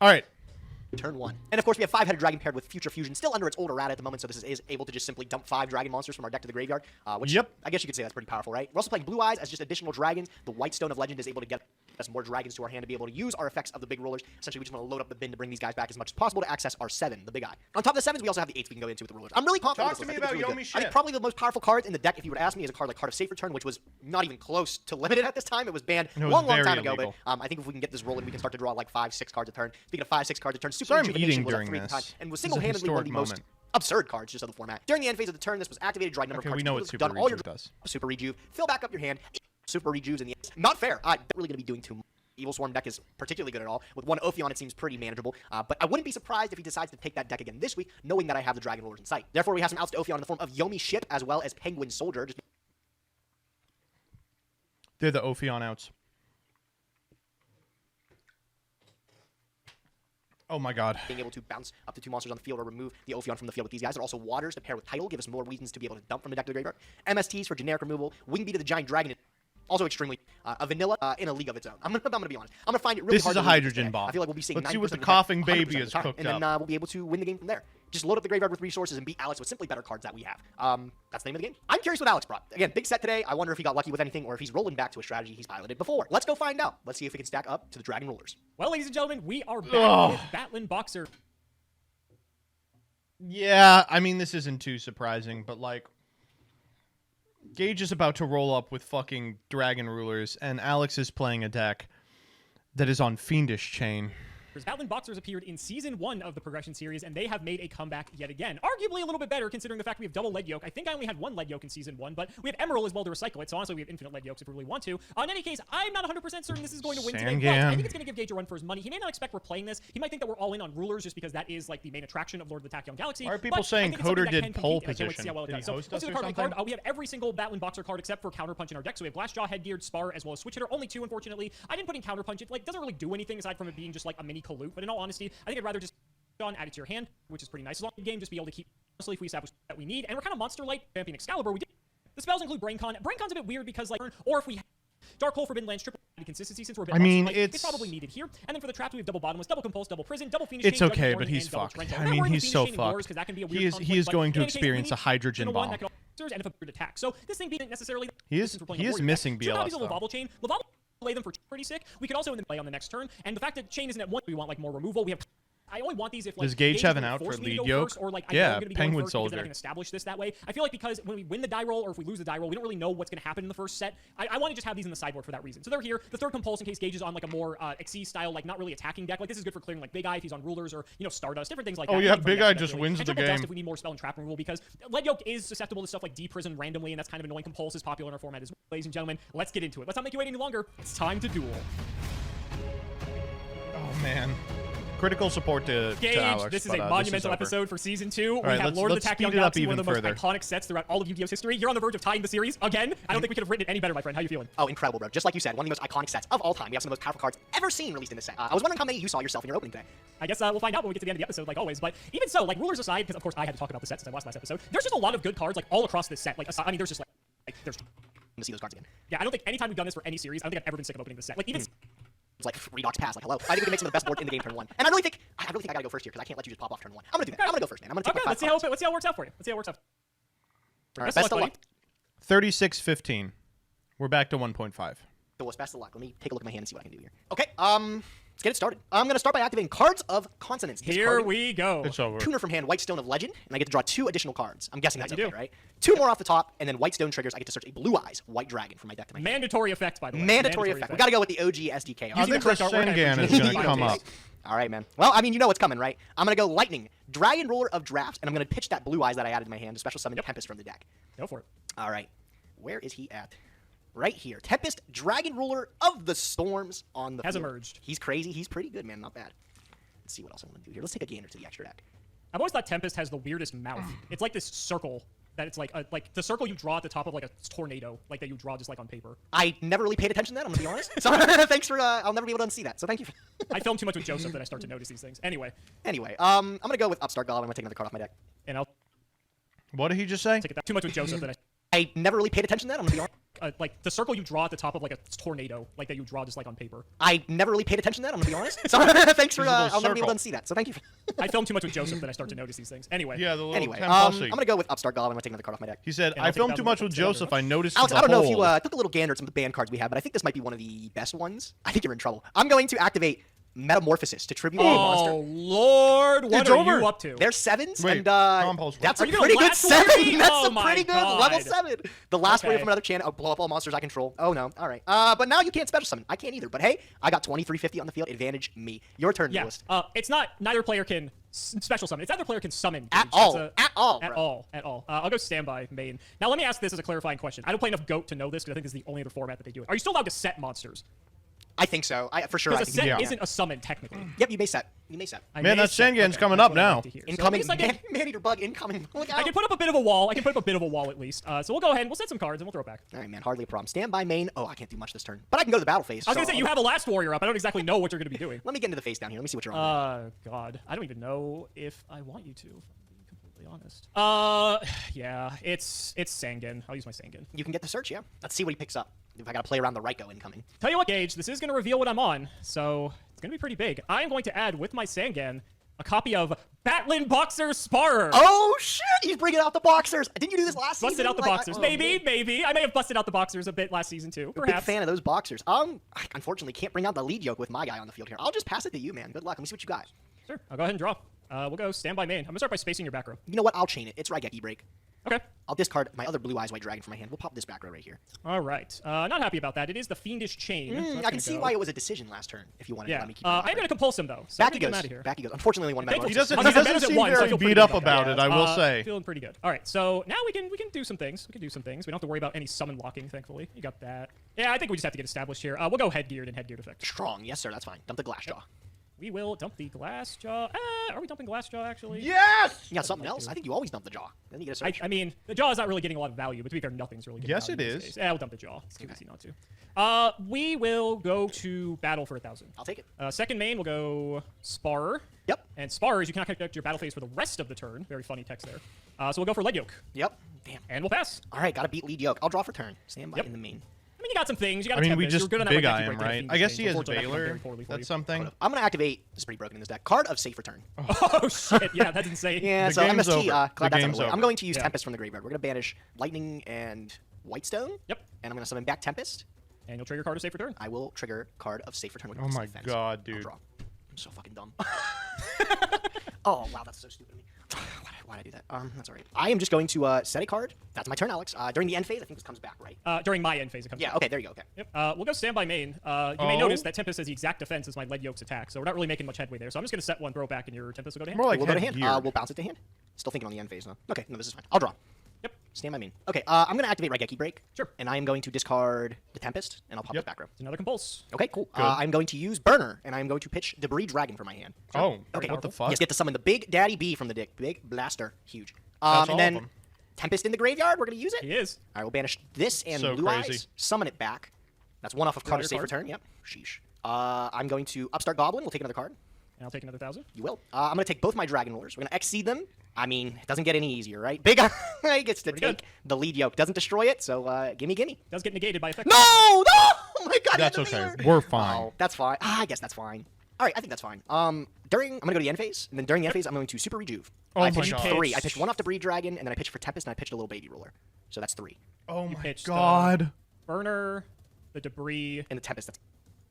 All right. Turn 1. And of course, we have 5-headed dragon paired with Future Fusion, still under its old errata at the moment, so this is able to just simply dump 5 dragon monsters from our deck to the graveyard, which I guess you could say that's pretty powerful, right? We're also playing Blue Eyes as just additional dragons. The White Stone of Legend is able to get us more dragons to our hand to be able to use our effects of the big rulers. Essentially, we just want to load up the bin to bring these guys back as much as possible to access our 7, the big eye. On top of the 7s, we also have the 8s we can go into with the rulers. I'm really confident. Talk to me about really Yomi I shit. think probably the most powerful cards in the deck, if you were to ask me, is a card like Card of Safe Return, which was not even close to limited at this time. It was banned a long time ago, illegal. but I think if we can get this rolling, we can start to draw like 5-6 cards a turn. Speaking of 5-6 cards a turn, Super Sorry, I'm Rejuvenation eating was up during 3 at the time, this. and was This is a single-handedly one of the historic most moment. absurd cards just of the format. During the end phase of the turn, this was activated, dried number of Okay, cards. we know what You've Super done all your Rejuve does. Super Rejuve, fill back up your hand, Super Rejuves in the end. Not fair. Not really going to be doing too much. Evil Swarm deck is particularly good at all. With 1 Ophion, it seems pretty manageable. But I wouldn't be surprised if he decides to take that deck again this week, knowing that I have the Dragon Rulers in sight. Therefore, we have some outs to Ophion in the form of Yomi Ship as well as Penguin Soldier. Just They're the Ophion outs. Oh my god. being able to bounce up to 2 monsters on the field or remove the Ophion from the field with these guys. They're also waters to pair with Tidal, give us more reasons to be able to dump from the deck to the graveyard. MSTs for generic removal. Wingbeat of the Giant Dragon. Also extremely a vanilla in a league of its own. I'm gonna be honest. I'm gonna find it really This hard is a to lose hydrogen today. bomb. I feel like we'll be seeing Let's see what the 90% coughing of the time, baby 100% has of the time, cooked and then up. we'll be able to win the game from there. Just load up the graveyard with resources and beat Alex with simply better cards that we have. That's the name of the game. I'm curious what Alex brought. Again, big set today. I wonder if he got lucky with anything or if he's rolling back to a strategy he's piloted before. Let's go find out. Let's see if we can stack up to the Dragon Rulers. Well, ladies and gentlemen, we are back with Batlin Boxer. Yeah, I mean, this isn't too surprising, but like, Gage is about to roll up with fucking Dragon Rulers, and Alex is playing a deck that is on Fiendish Chain. Batlin Boxers appeared in Season 1 of the Progression series, and they have made a comeback yet again. Arguably a little bit better, considering the fact we have double lead yolk. I think I only had 1 lead yolk in Season 1, but we have Emerald as well to recycle it, so honestly we have infinite lead yolks if we really want to. In any case, I'm not 100% certain this is going to win today, but I think it's going to give Gage a run for his money. He may not expect we're playing this. He might think that we're all in on Rulers just because that is like the main attraction of Lord of the Tachyon Galaxy. Why are people but saying I think it's something Coder that did can pole compete, and I can't wait to see how well it position? does. Did he So host let's us do or the card by card. something? We have every single Batlin Boxer card except for Counterpunch in our deck, so we have Glassjaw, Headgeared, Spar, as well as Switch Hitter. Only 2, unfortunately. I didn't put in Counterpunch. It like doesn't really do anything aside from it being just like a mini Kaloot, but in all honesty, I think I'd rather just add it to your hand, which is pretty nice. As long as the game, just be able to keep honestly if we establish that we need. And we're kind of monster light, vamping Excalibur. We did. The spells include Braincon. Braicon's a bit weird because like, or if we Dark Hole, Forbidden Lands, triple consistency since we're a bit it's probably needed here. And then for the traps, we have double bottomless, double compulse, double prison, double fiendish. It's okay, but he's fucked. I mean, he's so fucked. He is going to experience a hydrogen bomb. And if a weird attack. So this thing being necessarily he is missing BLS though. Lavabo Chain. Lavabo play them for pretty sick. We could also play on the next turn. And the fact that Chain isn't at 1, we want like more removal. We have. I only want these if like does Gage have an out for lead yoke? Or, like, yeah, Penguin Soldier. I can establish this that way. I feel like because when we win the die roll or if we lose the die roll, we don't really know what's going to happen in the first set. I want to just have these in the sideboard for that reason. So they're here. The third compulse in case Gage is on like a more Xyz style, like not really attacking deck. Like this is good for clearing like Big Eye if he's on Rulers or Stardust, different things like that. Oh yeah, Big Eye just wins the game. If we need more spell and trap removal because lead yoke is susceptible to stuff like deprison randomly, and that's kind of annoying. Compulse is popular in our format as well. Ladies and gentlemen, let's get into it. Let's not make you wait any longer. It's time to duel. Oh man. Critical support to Gage, Alex. this is a monumental episode for Season 2. Right, we have Lord of the Tachyon Galaxy, one of the most further. iconic sets throughout all of Yu-Gi-Oh's history. You're on the verge of tying the series again. I don't think we could have written it any better, my friend. How you feeling? Oh, incredible, bro. Just like you said, one of the most iconic sets of all time. We have some of the most powerful cards ever seen released in this set. I was wondering how many you saw yourself in your opening today. I guess we'll find out when we get to the end of the episode, like always. But even so, like Rulers aside, because of course I had to talk about the set since I watched last episode, there's just a lot of good cards like all across this set. Like, I mean, there's just like there's. To see those cards again. Yeah, I don't think anytime we've done this for any series, I don't think I've ever been sick of opening this set. Like even. It's like Redox Pass, like hello. I think we can make some of the best board in the game turn 1. And I really think I gotta go first here because I can't let you just pop off turn 1. I'm gonna do that. I'm gonna go first, man. I'm gonna take my 5 cards. Let's see how it works out for you. Let's see how it works out. All right, best of luck. 36-15. We're back to 1.5. So what's best of luck? Let me take a look at my hand and see what I can do here. Okay, let's get it started. I'm gonna start by activating Cards of Consonance. Here we go. It's over. Tuner from hand, White Stone of Legend, and I get to draw 2 additional cards. I'm guessing that's okay, right? 2 more off the top, and then White Stone triggers. I get to search a Blue Eyes White Dragon from my deck to my hand. Mandatory effect, by the way. Mandatory effect. We gotta go with the OG SDK. I think Rasengan is gonna come up. All right, man. Well, I mean, you know what's coming, right? I'm gonna go Lightning, Dragon Ruler of Drafts, and I'm gonna pitch that Blue Eyes that I added to my hand to special summon Tempest from the deck. Go for it. All right. Where is he at? Right here. Tempest, Dragon Ruler of the Storms on the Has field. emerged. He's crazy. He's pretty good, man. Not bad. Let's see what else I'm going to do here. Let's take a gainer to the extra deck. I've always thought Tempest has the weirdest mouth. It's like this circle that it's like the circle you draw at the top of like a tornado, like that you draw just like on paper. I never really paid attention to that, I'm going to be honest. So thanks for, I'll never be able to unsee that. So thank you. I film too much with Joseph that I start to notice these things. Anyway, I'm going to go with Upstart Golem. I'm going to take another card off my deck. and I'll What did he just say? take it too much with Joseph that I never really paid attention to that, I'm going to be honest. like the circle you draw at the top of like a tornado, like that you draw just like on paper. I never really paid attention to that, I'm gonna be honest. So thanks for, I'll never be able to unsee that, so thank you. I film too much with Joseph that I start to notice these things. Anyway. Yeah, the little Anyway, Temposi. I'm gonna go with Upstart Goblin. I'm gonna take another card off my deck. He said, And I'll I take filmed that too one. much with Take that Joseph. one. I noticed Alex, the I don't know if hole. you took a little gander at some of the banned cards we have, but I think this might be one of the best ones. I think you're in trouble. I'm going to activate Metamorphosis to tribute a Oh monster. Lord, what It's are over. you up to? They're 7s, Wait, and Compulse. that's Are a you gonna pretty good last one 7. me? That's Oh a my pretty good God. level 7. The last Okay. wave from another channel. I'll blow up all monsters I control. Oh no, all right. But now you can't special summon. I can't either. But hey, I got 2350 on the field. Advantage me. Your turn, Yeah. duelist. It's not. Neither player can special summon. It's either player can summon. At Gage. all. That's At all, At bro. all. At all. I'll go standby main. Now let me ask this as a clarifying question. I don't play enough GOAT to know this because I think this is the only other format that they do it. Are you still allowed to set monsters? I think so. For sure. I Because a think set yeah. isn't a summon technically. Yep, you may set. You may set. I Man, may that set- Sengen's okay, coming that's up what I'd now. like to hear. So at Incoming least I can- man-eater bug incoming. Look out. I can put up a bit of a wall. I can put up a bit of a wall at least. So we'll go ahead and we'll set some cards and we'll throw it back. All right, man. Hardly a problem. Stand by main. Oh, I can't do much this turn. But I can go to the battle phase. I was gonna so say you have a last warrior up. I don't exactly know what you're gonna be doing. Let me get into the face down here. Let me see what you're on. God, I don't even know if I want you to. If I'm being completely honest. Yeah, it's Sangen. I'll use my Sangen. You can get the search, yeah. Let's see what he picks up. If I gotta play around the Ryko incoming. Tell you what, Gage, this is gonna reveal what I'm on, so it's gonna be pretty big. I am going to add with my Sangen a copy of Batlin Boxer Sparer. Oh shit! He's bringing out the boxers. Didn't you do this last season? Busted out the Like, boxers. oh, maybe. I may have busted out the boxers a bit last season too. Big Perhaps. fan of those boxers. Unfortunately, can't bring out the lead yoke with my guy on the field here. I'll just pass it to you, man. Good luck. Let me see what you got. Sure. I'll go ahead and draw. We'll go standby main. I'm gonna start by spacing your back row. You know what? I'll chain it. It's Raigeki break. Okay. I'll discard my other blue eyes white dragon from my hand. We'll pop this back row right here. All right. Not happy about that. It is the fiendish chain. so that's I gonna can see go. why it was a decision last turn. If you wanted to Yeah. let me keep. I'm gonna compulse him though. So Back I'm he gonna goes. get him out of here. Back he goes. Unfortunately, one Thank you. He metamorphosis. doesn't Better seem than one, so I very feel pretty beat good up about about that. it, I will say. Feeling pretty good. All right, so now we can do some things. We can do some things. We don't have to worry about any summon locking, thankfully. You got that. Yeah, I think we just have to get established here. We'll go headgeared and headgeared effect. Strong. Yes, sir. That's fine. Dump the glass jaw. We will dump the glass jaw. Are we dumping glass jaw actually? Yes! You got something else? I think you always dump the jaw. Then you get a search. I mean, the jaw is not really getting a lot of value, but to be fair, nothing's really getting Yes, value it these is. days. Yeah, we'll dump the jaw. It's too easy not to. We will go to battle for 1,000. I'll take it. Second main, we'll go Sparer. Yep. And Sparers, you cannot connect your battle phase for the rest of the turn. Very funny text there. So we'll go for Lead Yoke. Yep. Damn. And we'll pass. All right, gotta beat lead yoke. I'll draw for turn. Stand by Yep. in the main. I mean, you got some things. You got I mean, a we Tempest. You're just good on that big Raigeki eye him, break there, right? Fiendish I guess Chains. he has Unfortunately, that would've gone very Baylor. poorly for That's you. something. I'm gonna activate. This is pretty broken in this deck. Card of safe return. Oh shit! Yeah, that's insane. Yeah, The so game's MST. over. Glad The that's out of game's the way. I'm over. going to use Yeah. Tempest from the graveyard. We're gonna banish Lightning and Whitestone. Yep. And I'm gonna summon back Tempest. And you'll trigger card of safe return. I will trigger card of safe return. With Oh my defense. God, I'll dude. draw. I'm so fucking dumb. Oh wow, that's so stupid of me. Why'd I do that? That's alright. I am just going to set a card. That's my turn, Alex. During the end phase, I think this comes back, right? During my end phase, it comes. Yeah. back. Okay. There you go. Okay. Yep. We'll go standby main. You may Oh. notice that Tempest has the exact defense as my Lead Yoke's attack, so we're not really making much headway there. So I'm just gonna set one, throw it back, and your Tempest will go to hand. More like We'll go to hand. headgeared. We'll bounce it to hand. Still thinking on the end phase though. Okay. No, this is fine. I'll draw. Yep. Stand by main. Okay. I'm gonna activate Raigeki break. Sure. And I am going to discard the Tempest, and I'll pop Yep. the back row. It's another compulse. Okay, cool. Good. I'm going to use Burner, and I'm going to pitch Debris Dragon from my hand. Oh, Okay. what the fuck? Just get to summon the Big Daddy B from the deck. Big Blaster. Huge. That's all And of then them. Tempest in the graveyard. We're going to use it. He is. All right, we'll banish this and So Blue crazy. Eyes. Summon it back. That's one off of Draw card your of safe card. return. Yep. Sheesh. I'm going to Upstart Goblin. We'll take another card. And I'll take another 1,000. You will. I'm going to take both my Dragon Rollers. We're going to exceed them. I mean, it doesn't get any easier, right? Big Eye gets to Pretty take good. the lead yoke. Doesn't destroy it, so gimme. Does get negated by effect. No! No! Oh my god! That's end of the okay. year. We're fine. Oh, that's fine. I guess that's fine. All right, I think that's fine. I'm gonna go to the end phase, and then during the end phase, I'm going to super rejuve. Oh I my pitched God. 3. I pitched 1 off the Breed Dragon, and then I pitched for Tempest, and I pitched a little baby roller. So that's 3. Oh my pitched, God. Burner, the debris. And the Tempest, that's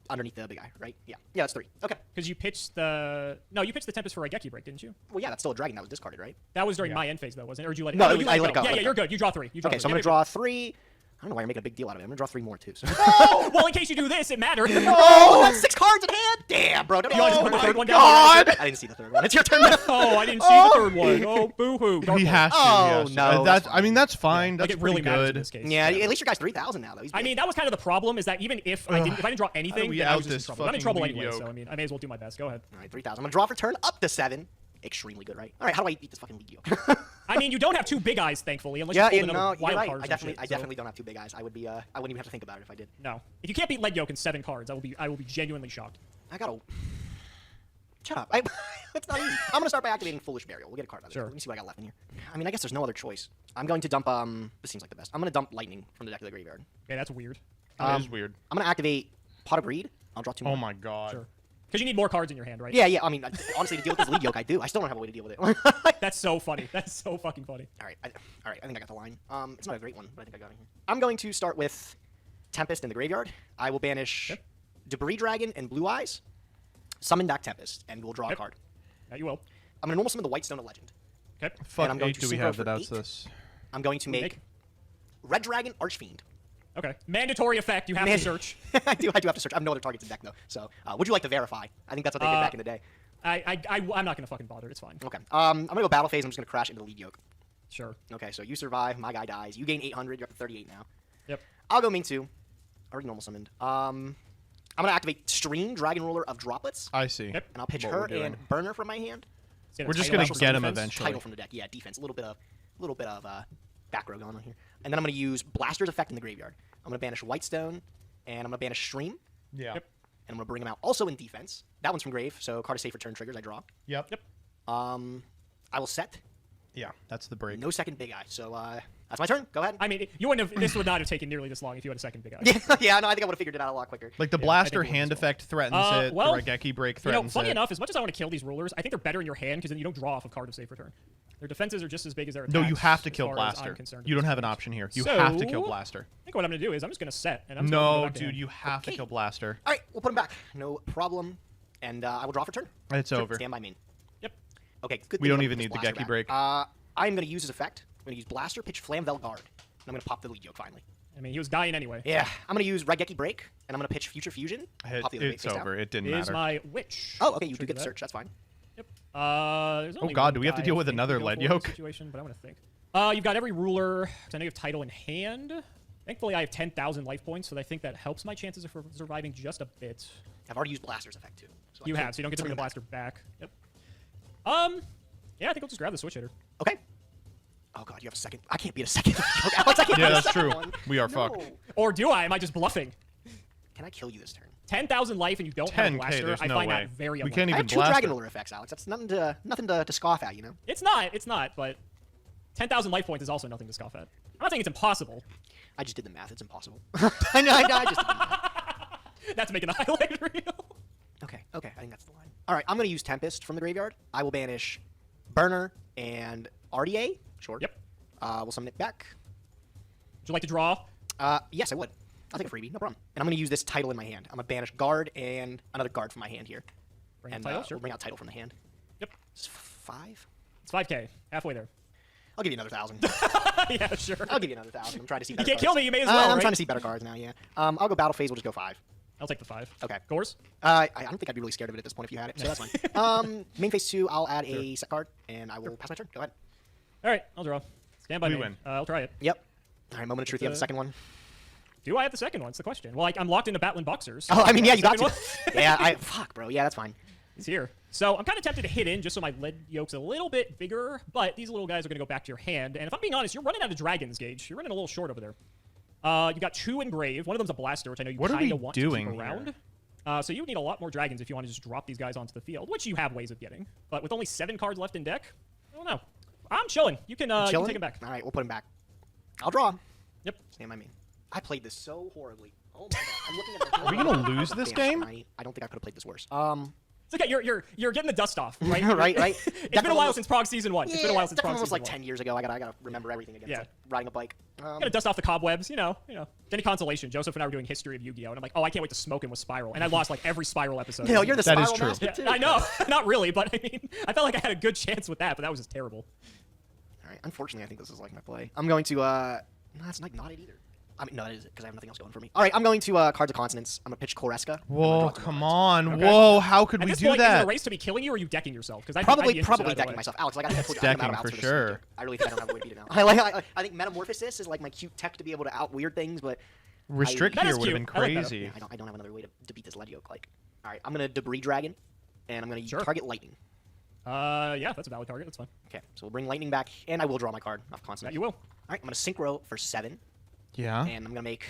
underneath the big eye, right? Yeah. Yeah, that's 3. Okay. Because you pitched the... No, you pitched the Tempest for Raigeki break, didn't you? Well, yeah, that's still a dragon that was discarded, right? That was during my end phase, though, wasn't it? Or did you let it No, go? I let it go. Yeah, Let yeah, it you're go. good. You draw 3. You draw Okay, 3. so I'm Yeah, gonna yeah, draw 3. I don't know why you're making a big deal out of it. I'm gonna draw 3 more, too. So. yeah. Well, in case you do this, it matters. Oh, that's 6 cards in hand! Damn, bro. Don't You want to oh put the my third one down? God! I didn't see the third one. It's your turn now. Oh, I didn't see the third one. Oh, boo-hoo. He has to. Oh, he has to. no, That's, that's I mean, that's fine. Like, That's it really pretty matters in good. this case. Yeah, at least your guy's 3,000 now, though. He's I big. mean, that was kind of the problem, is that even if I didn't draw anything, we then I out was just in this trouble. I'm in fucking trouble lead anyway, so yoke? I mean, I may as well do my best. Go ahead. All right, 3,000. I'm gonna draw for turn up to 7. Extremely good, right? All right, how do I beat this fucking lead yoke? I mean, you don't have 2 big eyes, thankfully, unless Yeah, you yeah, pulled no, another you're wild right. cards I and definitely, shit, I so- definitely don't have 2 big eyes. I would be, I wouldn't even have to think about it if I did. No. If you can't beat Lead Yoke in 7 cards, I will be genuinely shocked. I gotta. Shut up. It's not easy. I'm gonna start by activating Foolish Burial. We'll get a card out of Sure. it. Let me see what I got left in here. I mean, I guess there's no other choice. I'm going to dump. This seems like the best. I'm gonna dump Lightning from the deck of the graveyard. Okay, that's weird. That is weird. I'm gonna activate Pot of Greed. I'll draw 2 more. Oh my god. Sure. Because you need more cards in your hand, right? Yeah, yeah. I mean, honestly, to deal with this lead yoke, I do. I still don't have a way to deal with it. That's so funny. That's so fucking funny. All right, all right. I think I got the line. It's not a great one, but I think I got it here. I'm going to start with Tempest in the graveyard. I will banish Debris Dragon and Blue Eyes, summon back Tempest, and we'll draw a card. Yeah, you will. I'm gonna normal summon the White Stone of Legend. Okay. Fuck, I'm going 8 to do we synchro have for that outs 8. this? I'm going to make Red Dragon Archfiend. Okay. Mandatory effect. You have to search. I do have to search. I have no other targets in deck though. So, would you like to verify? I think that's what they did back in the day. I'm not gonna fucking bother. It's fine. Okay. I'm gonna go battle phase. I'm just gonna crash into the lead yoke. Sure. Okay. So you survive. My guy dies. You gain 800. You're up to 38 now. Yep. I'll go main 2. Already normal summoned. I'm gonna activate Stream Dragon Ruler of Droplets. I see. Yep. And I'll pitch What her we're doing. and Burner from my hand. Get a We're just title gonna for get him defense. eventually. Title from the deck. Yeah, defense. A little bit of back row going on here. And then I'm gonna use Blaster's effect in the graveyard. I'm gonna banish Whitestone, and I'm gonna banish Stream, Yeah. Yep. and I'm gonna bring him out also in defense. That one's from grave, so card is safe for turn triggers. I draw. Yep. Yep. I will set. Yeah, that's the break. No second big eye. So that's my turn. Go ahead. I mean, you wouldn't have. This would not have taken nearly this long if you had a second big eye. Yeah, no, I think I would have figured it out a lot quicker. Like the I blaster think we hand will as well. effect threatens it. well, the Raigeki break You know, threatens funny it. enough, as much as I want to kill these rulers, I think they're better in your hand because then you don't draw off a card of save return. Their defenses are just as big as their attacks. No, you have to as kill far as I'm blaster. concerned You at don't this have an point. option here. You have to kill So, blaster. I think what I'm going to do is I'm just going to set. And I'm just gonna go No, back to dude, hand. you have to kill blaster. All right, we'll put him back. No problem. And I will draw for turn. It's over. Stand by main. Yep. Okay, good. We thing don't I'm even gonna need the put this Geki blaster break. back. I'm going to use his effect. I'm going to use Blaster, pitch Flamvel Guard. And I'm going to pop the lead yoke finally. I mean, he was dying anyway. Yeah, I'm going to use Raigeki Break, and I'm going to pitch Future Fusion. Pop the other It's face down. over. It didn't Is matter. my witch. Oh, okay, you do Trigger get the that. search. That's fine. Yep. There's only God, one do we have to guy deal I with think another we go lead for in this yoke? situation, but I'm gonna think. You've got every ruler. 'Cause I know you have title in hand. Thankfully, I have 10,000 life points, so I think that helps my chances of surviving just a bit. I've already used Blaster's effect, too. So I You can't- have, so you don't get to bring the something blaster back. Yep. Yeah, I think I'll just grab the switch hitter. Okay. Oh, God, you have a second. I can't beat a second. Okay, Alex, I can't Yeah, beat a that's second true. one. We are No. fucked. Or do I? Am I just bluffing? Can I kill you this turn? 10,000 life and you don't have a 10K, blaster. there's I no find way. that very We unlikely. can't I even have 2 blast Dragon it. Ruler effects, Alex. That's nothing to scoff at, you know? It's not, but 10,000 life points is also nothing to scoff at. I'm not saying it's impossible. I just did the math. It's impossible. I know, I just did the math. That's making the highlight reel. Okay, I think that's the line. All right, I'm going to use Tempest from the graveyard. I will banish Burner and RDA. Sure. Yep. We'll summon it back. Would you like to draw? Yes, I would. I'll take a freebie, no problem. And I'm going to use this title in my hand. I'm going to banish Guard and another Guard from my hand here. Bring And title, sure. we'll bring out title from the hand. Yep. It's 5? It's 5K. Halfway there. I'll give you another 1,000. Yeah, sure. I'll give you another 1,000. I'm trying to see You better can't cards. kill me. You may as well, I'm right? trying to see better cards now, yeah. I'll go battle phase. We'll just go 5. I'll take the 5. Okay. Gores? I don't think I'd be really scared of it at this point if you had it, so that's fine. Main phase 2, I'll add a set card, and I will pass my turn. Go ahead. All right, I'll draw. Stand by We me. win. I'll try it. Yep. All right, moment of truth. You have the second one. Do I have the second one? It's the question. Well, I'm locked into Battling Boxers. Oh, I mean, yeah, you got Second to. one? Yeah, fuck, bro. Yeah, that's fine. It's here. So I'm kind of tempted to hit in just so my lead yoke's a little bit bigger, but these little guys are going to go back to your hand. And if I'm being honest, you're running out of dragons, Gage. You're running a little short over there. You got 2 engraved. One of them's a blaster, which I know you What are kind we of want doing to keep around. So you would need a lot more dragons if you want to just drop these guys onto the field, which you have ways of getting. But with only 7 cards left in deck, I don't know. I'm chilling. You can Chilling? take him back. All right, we'll put him back. I'll draw. Yep. Stand by me. I played this so horribly. Oh my god. I'm looking at the Are we gonna lose this game? I don't think I could have played this worse. It's okay. You're getting the dust off, right? Right. It's been a while since Prague Season 1. It's been a while since Prague almost Season like 1. 10 years ago. I gotta remember everything again. Yeah. It's like riding a bike. Gotta dust off the cobwebs, you know. Any consolation, Joseph and I were doing history of Yu-Gi-Oh, and I'm like, oh, I can't wait to smoke him with Spiral, and I lost like every Spiral episode. No, you're the That is spiral true. master Yeah, too. I know, not really, but I mean, I felt like I had a good chance with that, but that was just terrible. All right. Unfortunately, I think this is like my play. I'm going to. No, it's like not it either. I mean, no, that is it because I have nothing else going for me. All right, I'm going to Cards of Consonance. I'm gonna pitch Koreska. Whoa, come on. Okay. Whoa, how could At we this do point, is it that? a race to be killing you, or are you decking yourself? Because Probably either decking way. myself. Alex, like I think I told you, Decking I'm out of for outs sure. this. I really think I don't have a way to beat it now. I think Metamorphosis is like my cute tech to be able to out weird things, but Restrict That here is would have been cute. I like that. crazy. yeah, I don't have another way to beat this lead yoke. Like, all right, I'm gonna Debris Dragon, and I'm gonna Sure. target Lightning. Yeah, that's a valid target. That's fine. Okay, so we'll bring Lightning back, and I will draw my card off That Consonance. you will. All right, I'm gonna Synchro for 7, Yeah. and I'm gonna make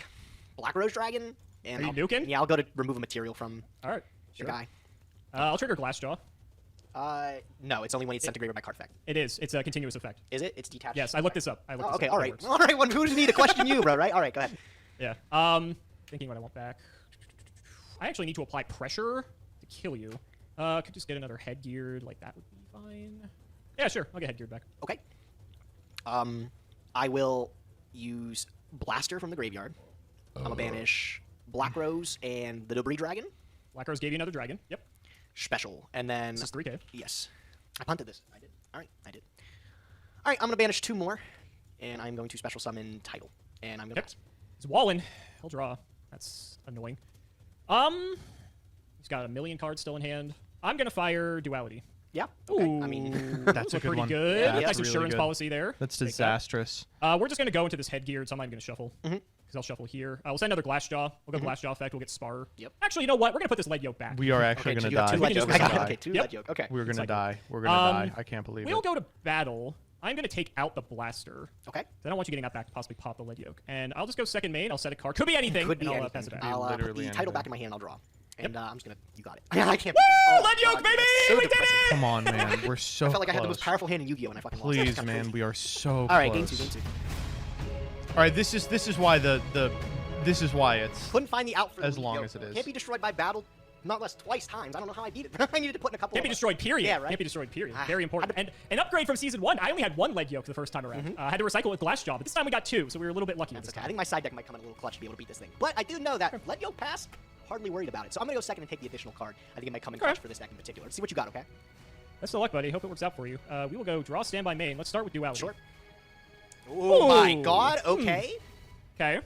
Black Rose Dragon. And Are you nuking? Yeah, I'll go to remove a material from All right. your Sure. guy. I'll trigger Glassjaw. No, it's only when it's sent to graveyard by card effect. It is. It's a continuous effect. Is it? It's detached. Yes, I looked this up. I looked Oh, this okay, up. all It right. works. All right, well, who's me to question you, bro, right? All right, go ahead. Yeah. Thinking what I want back. I actually need to apply pressure to kill you. Could just get another headgeared. Like, that would be fine. Yeah, sure. I'll get headgeared back. Okay. I will use Blaster from the graveyard. I'm gonna banish Black Rose and the Debris Dragon. Black Rose gave you another dragon. Yep. Special. And then... This is 3K. Yes. I punted this. I did. All right, I did. All right, I'm gonna banish 2 more. And I'm going to special summon Tidal. And I'm gonna pass. It's Wallen. He'll draw. That's annoying. He's got a million cards still in hand. I'm gonna fire Duality. Yeah. Okay. Ooh, I mean... That's a good pretty one. good. Yeah, Nice that's really insurance good. policy there. That's Take that. disastrous. We're just gonna go into this headgeared, so I'm not even gonna shuffle. Because I'll shuffle here. We'll send another Glassjaw. We'll go Glassjaw effect. We'll get Spar. Yep. Actually, you know what? We're gonna put this lead yoke back. We are actually Okay, so going you to have die. 2 lead just yoke. I got die. it. Okay, 2 Yep. lead yoke. Okay. We're going to Cycle. die. We're going to die. I can't believe We'll it. go to battle. I'm gonna take out the Blaster. Okay. I don't want you getting that back to possibly pop the lead yoke. And I'll just go second main. I'll set a card. Could be anything. Could be and I'll, anything. pass it back. I'll put the Literally title anything. back in my hand and I'll draw. And I'm just gonna... You got it. I can't... Woo! Oh, Lead yoke, God, baby! that's so We did depressing. it! Come on, man. We're so I felt like I had the close. most powerful hand in Yu-Gi-Oh! And I fucking lost. Please, That's kinda man. crazy. We are so All right, close. game 2. All right, this is why this is why it's Couldn't find the out for the as long Yu-Gi-Oh! as it is. Can't be destroyed by battle. Not less twice times. I don't know how I beat it. I needed to put in a couple. Can't be destroyed, period. Yeah, right. Can't be destroyed, period. Ah, Very important. And an upgrade from Season 1. I only had 1 lead yoke the first time around. I had to recycle with Glassjaw, but this time we got 2, so we were a little bit lucky That's this okay. I time. think my side deck might come in a little clutch to be able to beat this thing. But I do know that let yoke pass. Hardly worried about it. So I'm gonna go second and take the additional card. I think it might come in clutch for this deck in particular. Let's see what you got. Okay. Best of luck, buddy. Hope it works out for you. We will go draw standby main. Let's start with Duality. Sure. Oh my Ooh. God. Okay. Okay.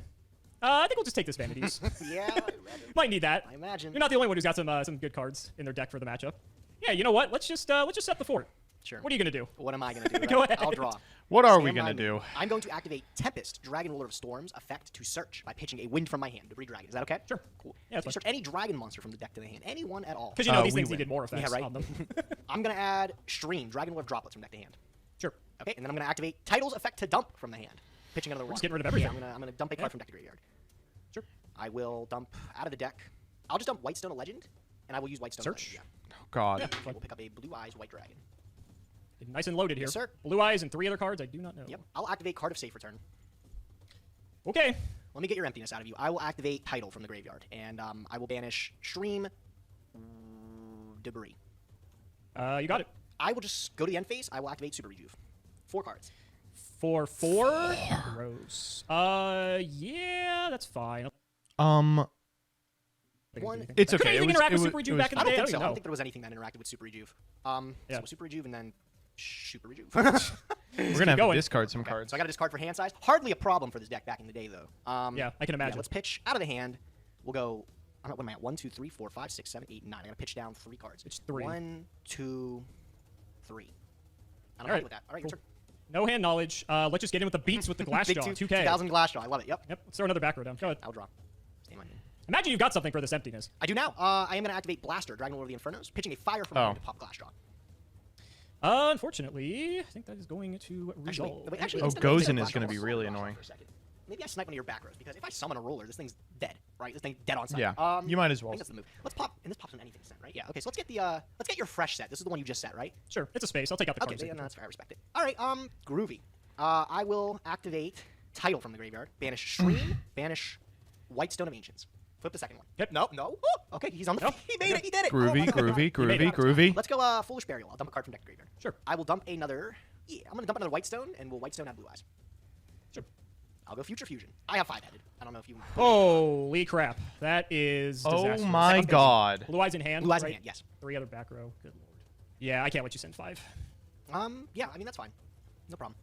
I think we'll just take this Vanities. Yeah. I imagine. Might need that. I imagine. You're not the only one who's got some good cards in their deck for the matchup. Yeah, you know what? Let's just set the fort. Sure. What are you gonna do? What am I gonna do? Go Right? ahead. I'll draw. What are we Stand going to by me. do? I'm going to activate Tempest, Dragon Ruler of Storms, effect to search by pitching a wind from my hand. Debris Dragon. Is that okay? Sure. Cool. Yeah, that's So search any dragon monster from the deck to the hand. Any one at all. Because you know these we things win. needed more effects Yeah, right. on them. I'm going to add Stream, Dragon Ruler of Droplets from deck to hand. Sure. Okay, and then I'm going to activate Title's effect to dump from the hand. Pitching another one. just getting rid of everything. Yeah, I'm gonna dump a card from deck to graveyard. Sure. I will dump out of the deck. I'll just dump Whitestone, a legend, and I will use Whitestone. Search? Legend, Oh, God. Yeah. yeah. We'll pick up a Blue Eyes White Dragon. Nice and loaded here. Yes, sir. Blue Eyes and 3 other cards I do not know. Yep. I'll activate Card of Safe Return. Okay. Let me get your emptiness out of you. I will activate Title from the graveyard, and I will banish Stream, Debris. You got it. I will just go to the end phase. I will activate Super Rejuve. 4 cards. For 4? Gross. Yeah, that's fine. One. It's Could okay. anything It was, interact it with was, Super it Rejuve was back in I the don't day? think so. I know. don't think there was anything that interacted with Super Rejuve. Yeah. So Super Rejuve and then Super Rejuve. We're going to have to going. discard some Okay, cards. so I got to discard for hand size. Hardly a problem for this deck back in the day, though. Yeah, I can imagine. Let's pitch out of the hand. We'll go. What am I at? 1, 2, 3, 4, 5, 6, 7, 8, 9. I got to pitch down 3 cards. It's 3. 1, 2, 3. I'm All right, happy with that. All right, cool. your turn. No hand knowledge. Let's just get in with the beats with the Big Glassjaw. 2K. 2000 Glassjaw. I love it. Yep. Yep. Let's throw another back row down. Go ahead. I'll draw. Stay in my hand. Imagine you've got something for this emptiness. I do now. I am going to activate Blaster, Dragon Lord of the Infernos, pitching a fire from my hand to pop Glassjaw. Unfortunately, I think that is going to resolve. Actually, Oh, instead of Gozen Glassjaw, is gonna be I'll really Glassjaw annoying. for a second. Maybe I snipe one of your back rows, because if I summon a roller, this thing's dead, right? This thing's dead on sight. Yeah, you might as I well. think that's the move. Let's pop, and this pops on anything set, right? Yeah. Okay, so let's get the let's get your fresh set. This is the one you just set, right? Sure, it's a space. I'll take out the Okay, cards. yeah, no, that's fair. I respect it. All right, groovy. I will activate Title from the graveyard, banish Stream, banish Whitestone of Ancients. Flip the second one. Yep. No, no. Oh, okay, he's on the. Nope. He made it. He did it. Oh Groovy, my God. groovy, made groovy, it. groovy. Let's go Foolish Burial. I'll dump a card from deck to graveyard. Sure. I will dump another. Yeah, I'm gonna dump another Whitestone, and we'll Whitestone have Blue Eyes. Sure. I'll go Future Fusion. I have 5-headed. I don't know if you. Holy crap. That is Oh disastrous. my Second phase. God. Blue Eyes in hand. Blue Eyes in right? hand, yes. 3 other back row. Good lord. Yeah, I can't let you send 5. Yeah, I mean that's fine. No problem.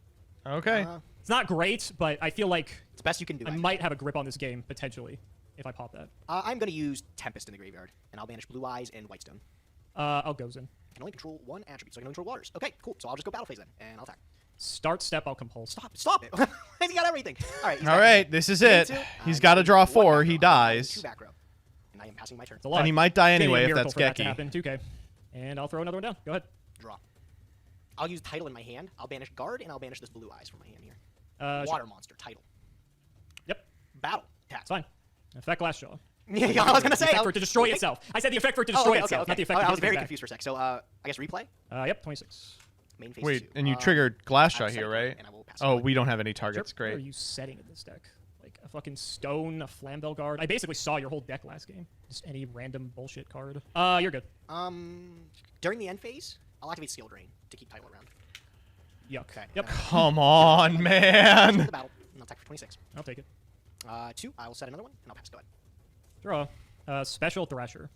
Okay. It's not great, but I feel like It's best you can do. I actually. might have a grip on this game, potentially, if I pop that. I'm gonna use Tempest in the graveyard, and I'll banish Blue Eyes and Whitestone. I'll Gozen. Can only control 1 attribute, so I can only control waters. Okay, cool. So I'll just go battle phase then, and I'll attack. Start step, I'll compulse. Stop it! He's got everything. All right. He's All back. right, this is it. Game 2. He's got to draw 4. One He back row. dies. 2 back row, and I am passing my turn. It's a lot. And he might die It's gonna be a anyway if miracle that's for that to Geki. happen. 2K. And I'll throw another one down. Go ahead. Draw. I'll use Title in my hand. I'll banish Guard, and I'll banish this Blue Eyes from my hand here. Sure. Water monster. Title. Yep. Battle. Attack. It's fine. Effect Glassjaw. Yeah, I was gonna say. The effect for it to destroy itself. I said the effect for it to destroy itself, not the effect. I to was get very back. confused for a sec. So I guess replay. Yep, 26. Main phase Wait, 2. and you triggered Glass I Jaw will set here, it, right? and I will pass Oh, it. we don't have any targets. What are Great. you setting in this deck? Like a fucking stone, a Flamel Guard? I basically saw your whole deck last game. Just any random bullshit card. You're good. During the end phase, I'll activate Skill Drain to keep title around. Yuck. Okay. Yep. Come on, man. The battle, and I'll attack for 26. I'll take it. 2, I will set another one, and I'll pass. Go Draw. Special Thrasher.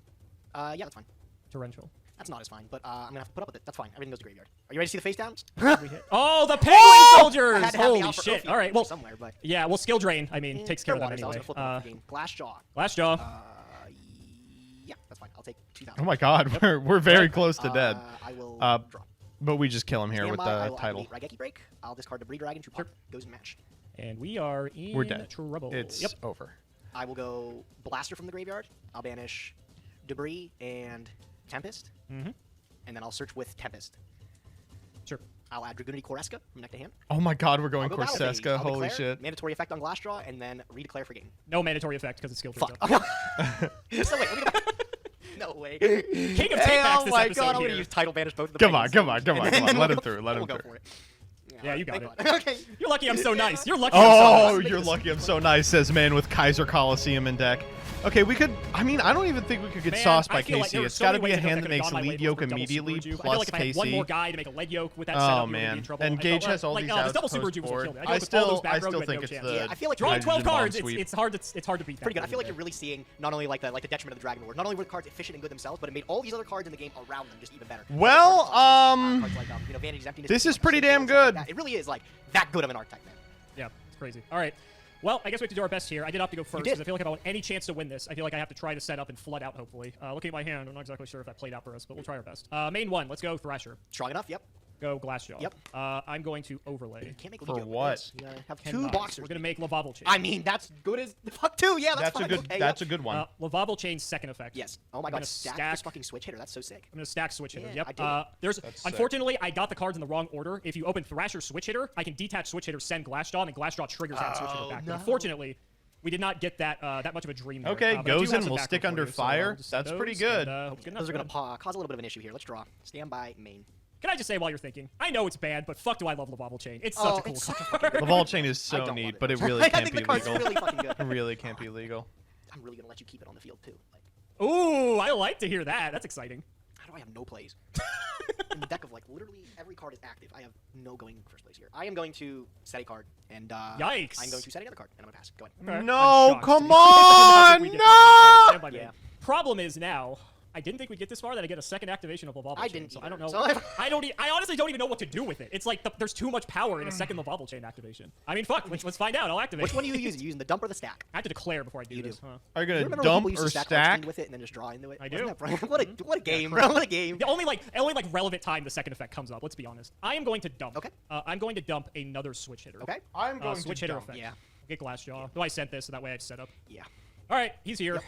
ahead. Yeah, that's fine. Torrential. That's not as fine, but I'm gonna have to put up with it. That's fine. Everything goes to graveyard. Are you ready to see the face downs? We hit. Oh, the Penguin I Soldiers! had to have the Holy Alpha shit. Ophi All right, well, somewhere, but yeah, well, Skill Drain, I mean, takes care of that waters, I was anyway. gonna flip them for game. Glass Jaw. Glass Jaw. Yeah, that's fine. I'll take 2,000. Oh my God, we're very close to dead. I will draw. But we just kill him here with Standby, I the will title. activate Raigeki Break. I'll discard Debris Dragon to pop. Goes in match. And we are in We're dead. trouble. It's Yep. over. I will go Blaster from the graveyard. I'll banish Debris and Tempest. Mm-hmm. And then I'll search with Tempest. Sure. I'll add Dragoonity Koreska from neck to hand. Oh my God, we're going I'll go Battle Phase. Corseska. I'll Holy declare, shit. Mandatory effect on Glass Jaw, and then redeclare for game. No mandatory effect because it's Skill Drain. Fuck. So wait, let me go back. No way. King of Takebacks Oh this my episode God, I'm here. gonna use title banish both of the Come on, Penguins. come on, come on, come on. Let him through. Let him We'll go through. for it. Yeah, you got thank it. God. Okay. You're lucky I'm so nice. You're lucky I'm so Oh, nice. you're lucky I'm so nice, says man with Kaiser Coliseum in deck. Okay, we could. I mean, I don't even think we could get Man, sauced by I feel like KC. there were It's so got to many be a ways I hand could've that makes gone my way lead yoke with double immediately Subaru. I feel plus like if I had one more KC. guy to make a lead yoke with that Oh setup, we would be man, in trouble. and I Gage felt has all like, these the outs double Subaru post was board. killing me. I I feel like with all those still back rows, think we had no it's chance. the Yeah, I feel like Drawing hydrogen 12 bomb cards, sweep. it's hard to beat that. Pretty good. I feel like game. you're really seeing not only like the detriment of the Dragon Lord, not only were the cards efficient and good themselves, but it made all these other cards in the game around them just even better. Well, Cards like, Vanity's Emptiness, this is like, pretty Simple, damn stuff like good. that. It really is like that good of an archetype, man. Yeah, it's crazy. All right. Well, I guess we have to do our best here. I did opt to go first did. because I feel like if I want any chance to win this, I feel like I have to try to set up and flood out, hopefully. Looking at my hand, I'm not exactly sure if that played out for us, but we'll try our best. Main one, let's go Thrasher. Strong enough, yep. Go Glassjaw. Yep. I'm going to overlay. Can't make For Yu-Gi-Oh! what? This. You gotta have 10 two bucks. boxers. We're going to make Lavable Chain. I mean, that's good as fuck too. Yeah, that's That's a fine. good. Okay, That's yep. a good one. Lavable Chain's second effect. Yes. Oh my I'm God, gonna stack stack- this fucking switch hitter. That's so sick. I'm going to stack Switch Hitter. Yeah, I Yep. dig it. There's That's sick. unfortunately, I got the cards in the wrong order. If you open Thrasher Switch Hitter, I can detach Switch Hitter, send Glassjaw, and then Glassjaw triggers that Switch Hitter back. no. But unfortunately, we did not get that that much of a dream there. Okay, but I do goes have in, some we'll background stick for under you, so fire. I'll just set That's pretty those, good. and, hope good enough Those are for gonna them. cause a little bit of an issue here. Let's draw. Stand by main. Can I just say while you're thinking, I know it's bad, but fuck do I love Lavable Chain. It's such a cool it's such a card. fucking good Laval chain is I so don't neat, love it. but it really I can't think be the card's legal. really fucking good. It really can't be legal. I'm really gonna let you keep it on the field too. Like, Ooh, I like to hear that. That's exciting. how do I have no plays? In the deck of like literally every card is active. I have no going first place here. I am going to set a card and Yikes. I'm going to set another card and I'm gonna pass. Go ahead. Okay. I'm No, shocked. come I did not think on, we'd get this far. Stand by me. Yeah. Problem is now, I didn't think we'd get this far. That I get a second activation of Lavable I Chain. didn't So either. I don't know. So I honestly don't even know what to do with it. It's like there's too much power in a second Lavable Chain activation. I mean, fuck. Let's find out. I'll activate. Which one are you using? You using the dump or the stack? I have to declare before I do You this. do. Huh? Are you You gonna remember dump when people or used to stack? cards with it and then just draw into it? I Wasn't do. that Brian? What a game, bro! What a game. The only like relevant time the second effect comes up. Let's be honest. I am going to dump. Okay. I'm going to dump another Switch Hitter. Okay. I'm going Switch to Hitter dump. effect. Yeah. Get Glassjaw. Oh, I sent this so that way I set up. Yeah. All right, he's here. Yep.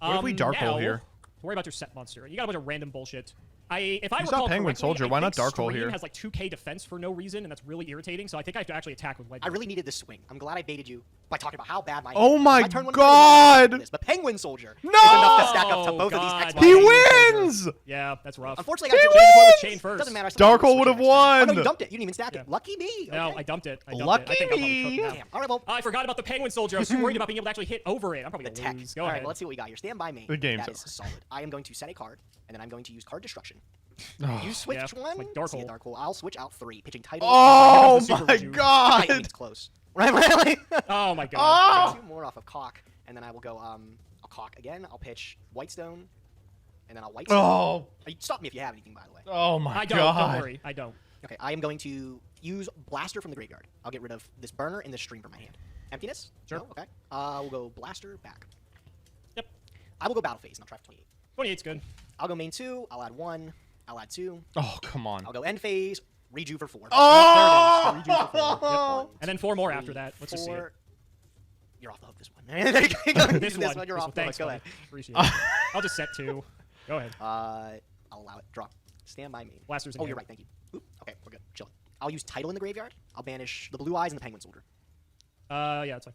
What if we Dark Hole now, here? Worry about your set monster. You got a bunch of random bullshit. If I He's recall not Penguin correctly, Soldier. I Why not think Dark Hole Stream here? has like 2k defense for no reason, and that's really irritating. So I think I have to actually attack with Leg. I really needed this swing. I'm glad I baited you by talking about how bad my. Oh hand is. my turn one God! this, but Penguin Soldier No! is enough to stack up to both God. of these. He X-Men. wins! Yeah, that's rough. Unfortunately, I He got to change this one with wins! chain first. Doesn't matter. Dark Hole would have Oh won. no, you dumped it. You didn't even stack Yeah. it. Lucky me. No, Okay. I dumped it. I dumped Lucky it. I think I'll probably me. cook now. Damn. All right, well, I forgot about the Penguin Soldier. I was too worried about being able to actually hit over it. I'm probably the gonna tech. lose. Go All ahead. right, well, let's see what we got here. Stand by me. The game's That is over. solid. I am going to set a card, and then I'm going to use card destruction. Oh. You switch Yeah, it's one. like Dark See a Hole. Dark Hole. I'll switch out 3, pitching title. Oh the super my juice. I mean, God! it's close. Right, really? Oh my god. Oh! 2 more off of cock, and then I will go. I'll cock again. I'll pitch Whitestone, and then I'll Whitestone. Oh! Stop me if you have anything, by the way. Oh my I don't. God! Don't worry. I don't. Okay, I am going to use Blaster from the graveyard. I'll get rid of this burner and this stream from my hand. Emptiness? Sure. No? Okay. We'll go Blaster back. Yep. I will go Battle Phase, and I'll try for 28. 28's good. I'll go main 2. I'll add 1. I'll add 2. Oh come on! I'll go End Phase. Reju for 4. Oh! There it is. Redo for four. Yep. And then 4 more after that. Let's just see it. 4. You're off the hook this one. There you go. This one. You're off the hook. Thanks, Go buddy. ahead. Appreciate it. I'll just set 2. Go ahead. I'll allow it. Draw. Stand by me. Blasters in Oh, hand. you're right. Thank you. Oop. Okay, we're good. Chill. I'll use Title in the graveyard. I'll banish the Blue Eyes and the Penguin Soldier. Yeah, that's fine.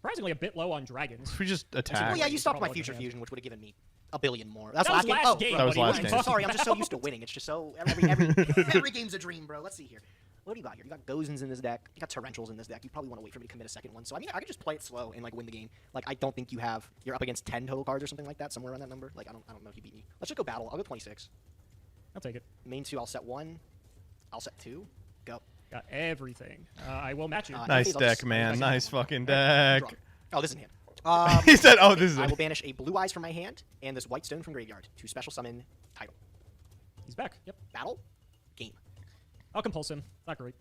Surprisingly, a bit low on dragons. We just attack. Well, yeah, you stopped my Probably future hand. fusion, which would have given me a billion more. That's That was game. last Oh, game, That was buddy. last What are you game. talking sorry, I'm just so about? used to winning. It's just so every game's a dream, bro. Let's see here. What do you got here? You got Gozens in this deck. You got Torrentials in this deck. You probably want to wait for me to commit a second one. So I mean, I could just play it slow and like win the game. Like I don't think you're up against 10 total cards or something like that, somewhere around that number. Like I don't know if you beat me. Let's just go battle. I'll go 26. I'll take it. Main 2, I'll set 1. I'll set 2. Go. Got everything. I will match you. Nice I'll deck, just- man. I'll Nice fucking Draw. deck. Oh, this is in hand. He said, "Oh, this is I will it." banish a Blue Eyes from my hand and this White Stone from graveyard to special summon Title. He's back. Yep. Battle. Game. I'll compulse him. Not great.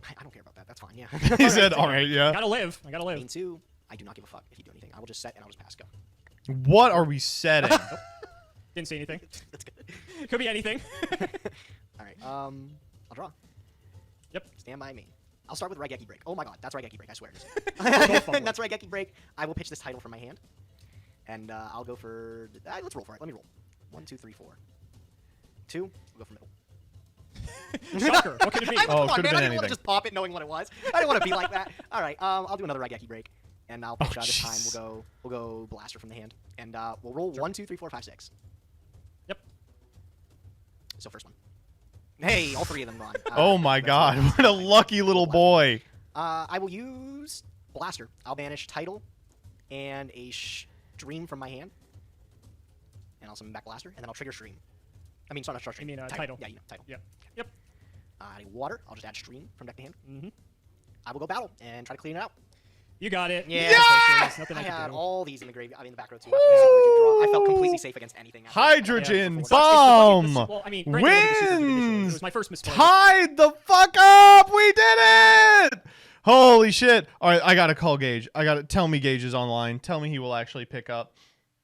I don't care about that. That's fine. Yeah. He said, "All right, I yeah." gotta live. I gotta live. Main 2. I do not give a fuck if you do anything. I will just set and I'll just pass. Go. What are we setting? Didn't say anything. That's good. Could be anything. All right. I'll draw. Yep. Stand by me. I'll start with Raigeki Break. Oh my god, that's Raigeki Break, I swear. forward. That's Raigeki Break. I will pitch this title from my hand. And I'll go for... let's roll for it. Let me roll. 1, 2, 3, 4. 2. We'll go for middle. Shocker. What could it be? Come Oh, on, could've man. been I didn't want anything. to just pop it knowing what it was. I didn't want to be like that. All right, I'll do another Raigeki Break. And I'll pitch this time. jeez. We'll go Blaster from the hand. And we'll roll 1, 2, 3, 4, 5, 6. Yep. So first one. Hey, all 3 of them gone. Oh my God! What a lucky little boy. I will use Blaster. I'll banish Title and a Stream from my hand. And I'll summon back Blaster, and then I'll trigger Stream. I mean, sorry, not Stream. You mean, Title. Yeah, Title. Yep. Yep. I need Water. I'll just add Stream from deck to hand. Mm-hmm. I will go Battle and try to clean it out. You got it. Yeah! There's nothing I I had can do. all these in the grave. I mean, the back row too. I felt completely safe against anything. after that. Hydrogen It's bomb well, I mean, granted, it was a super good initial. It wins. was my first misplay. Tied the fuck up. We did it. Holy shit! All right, I gotta call Gage. Tell me Gage is online. Tell me he will actually pick up.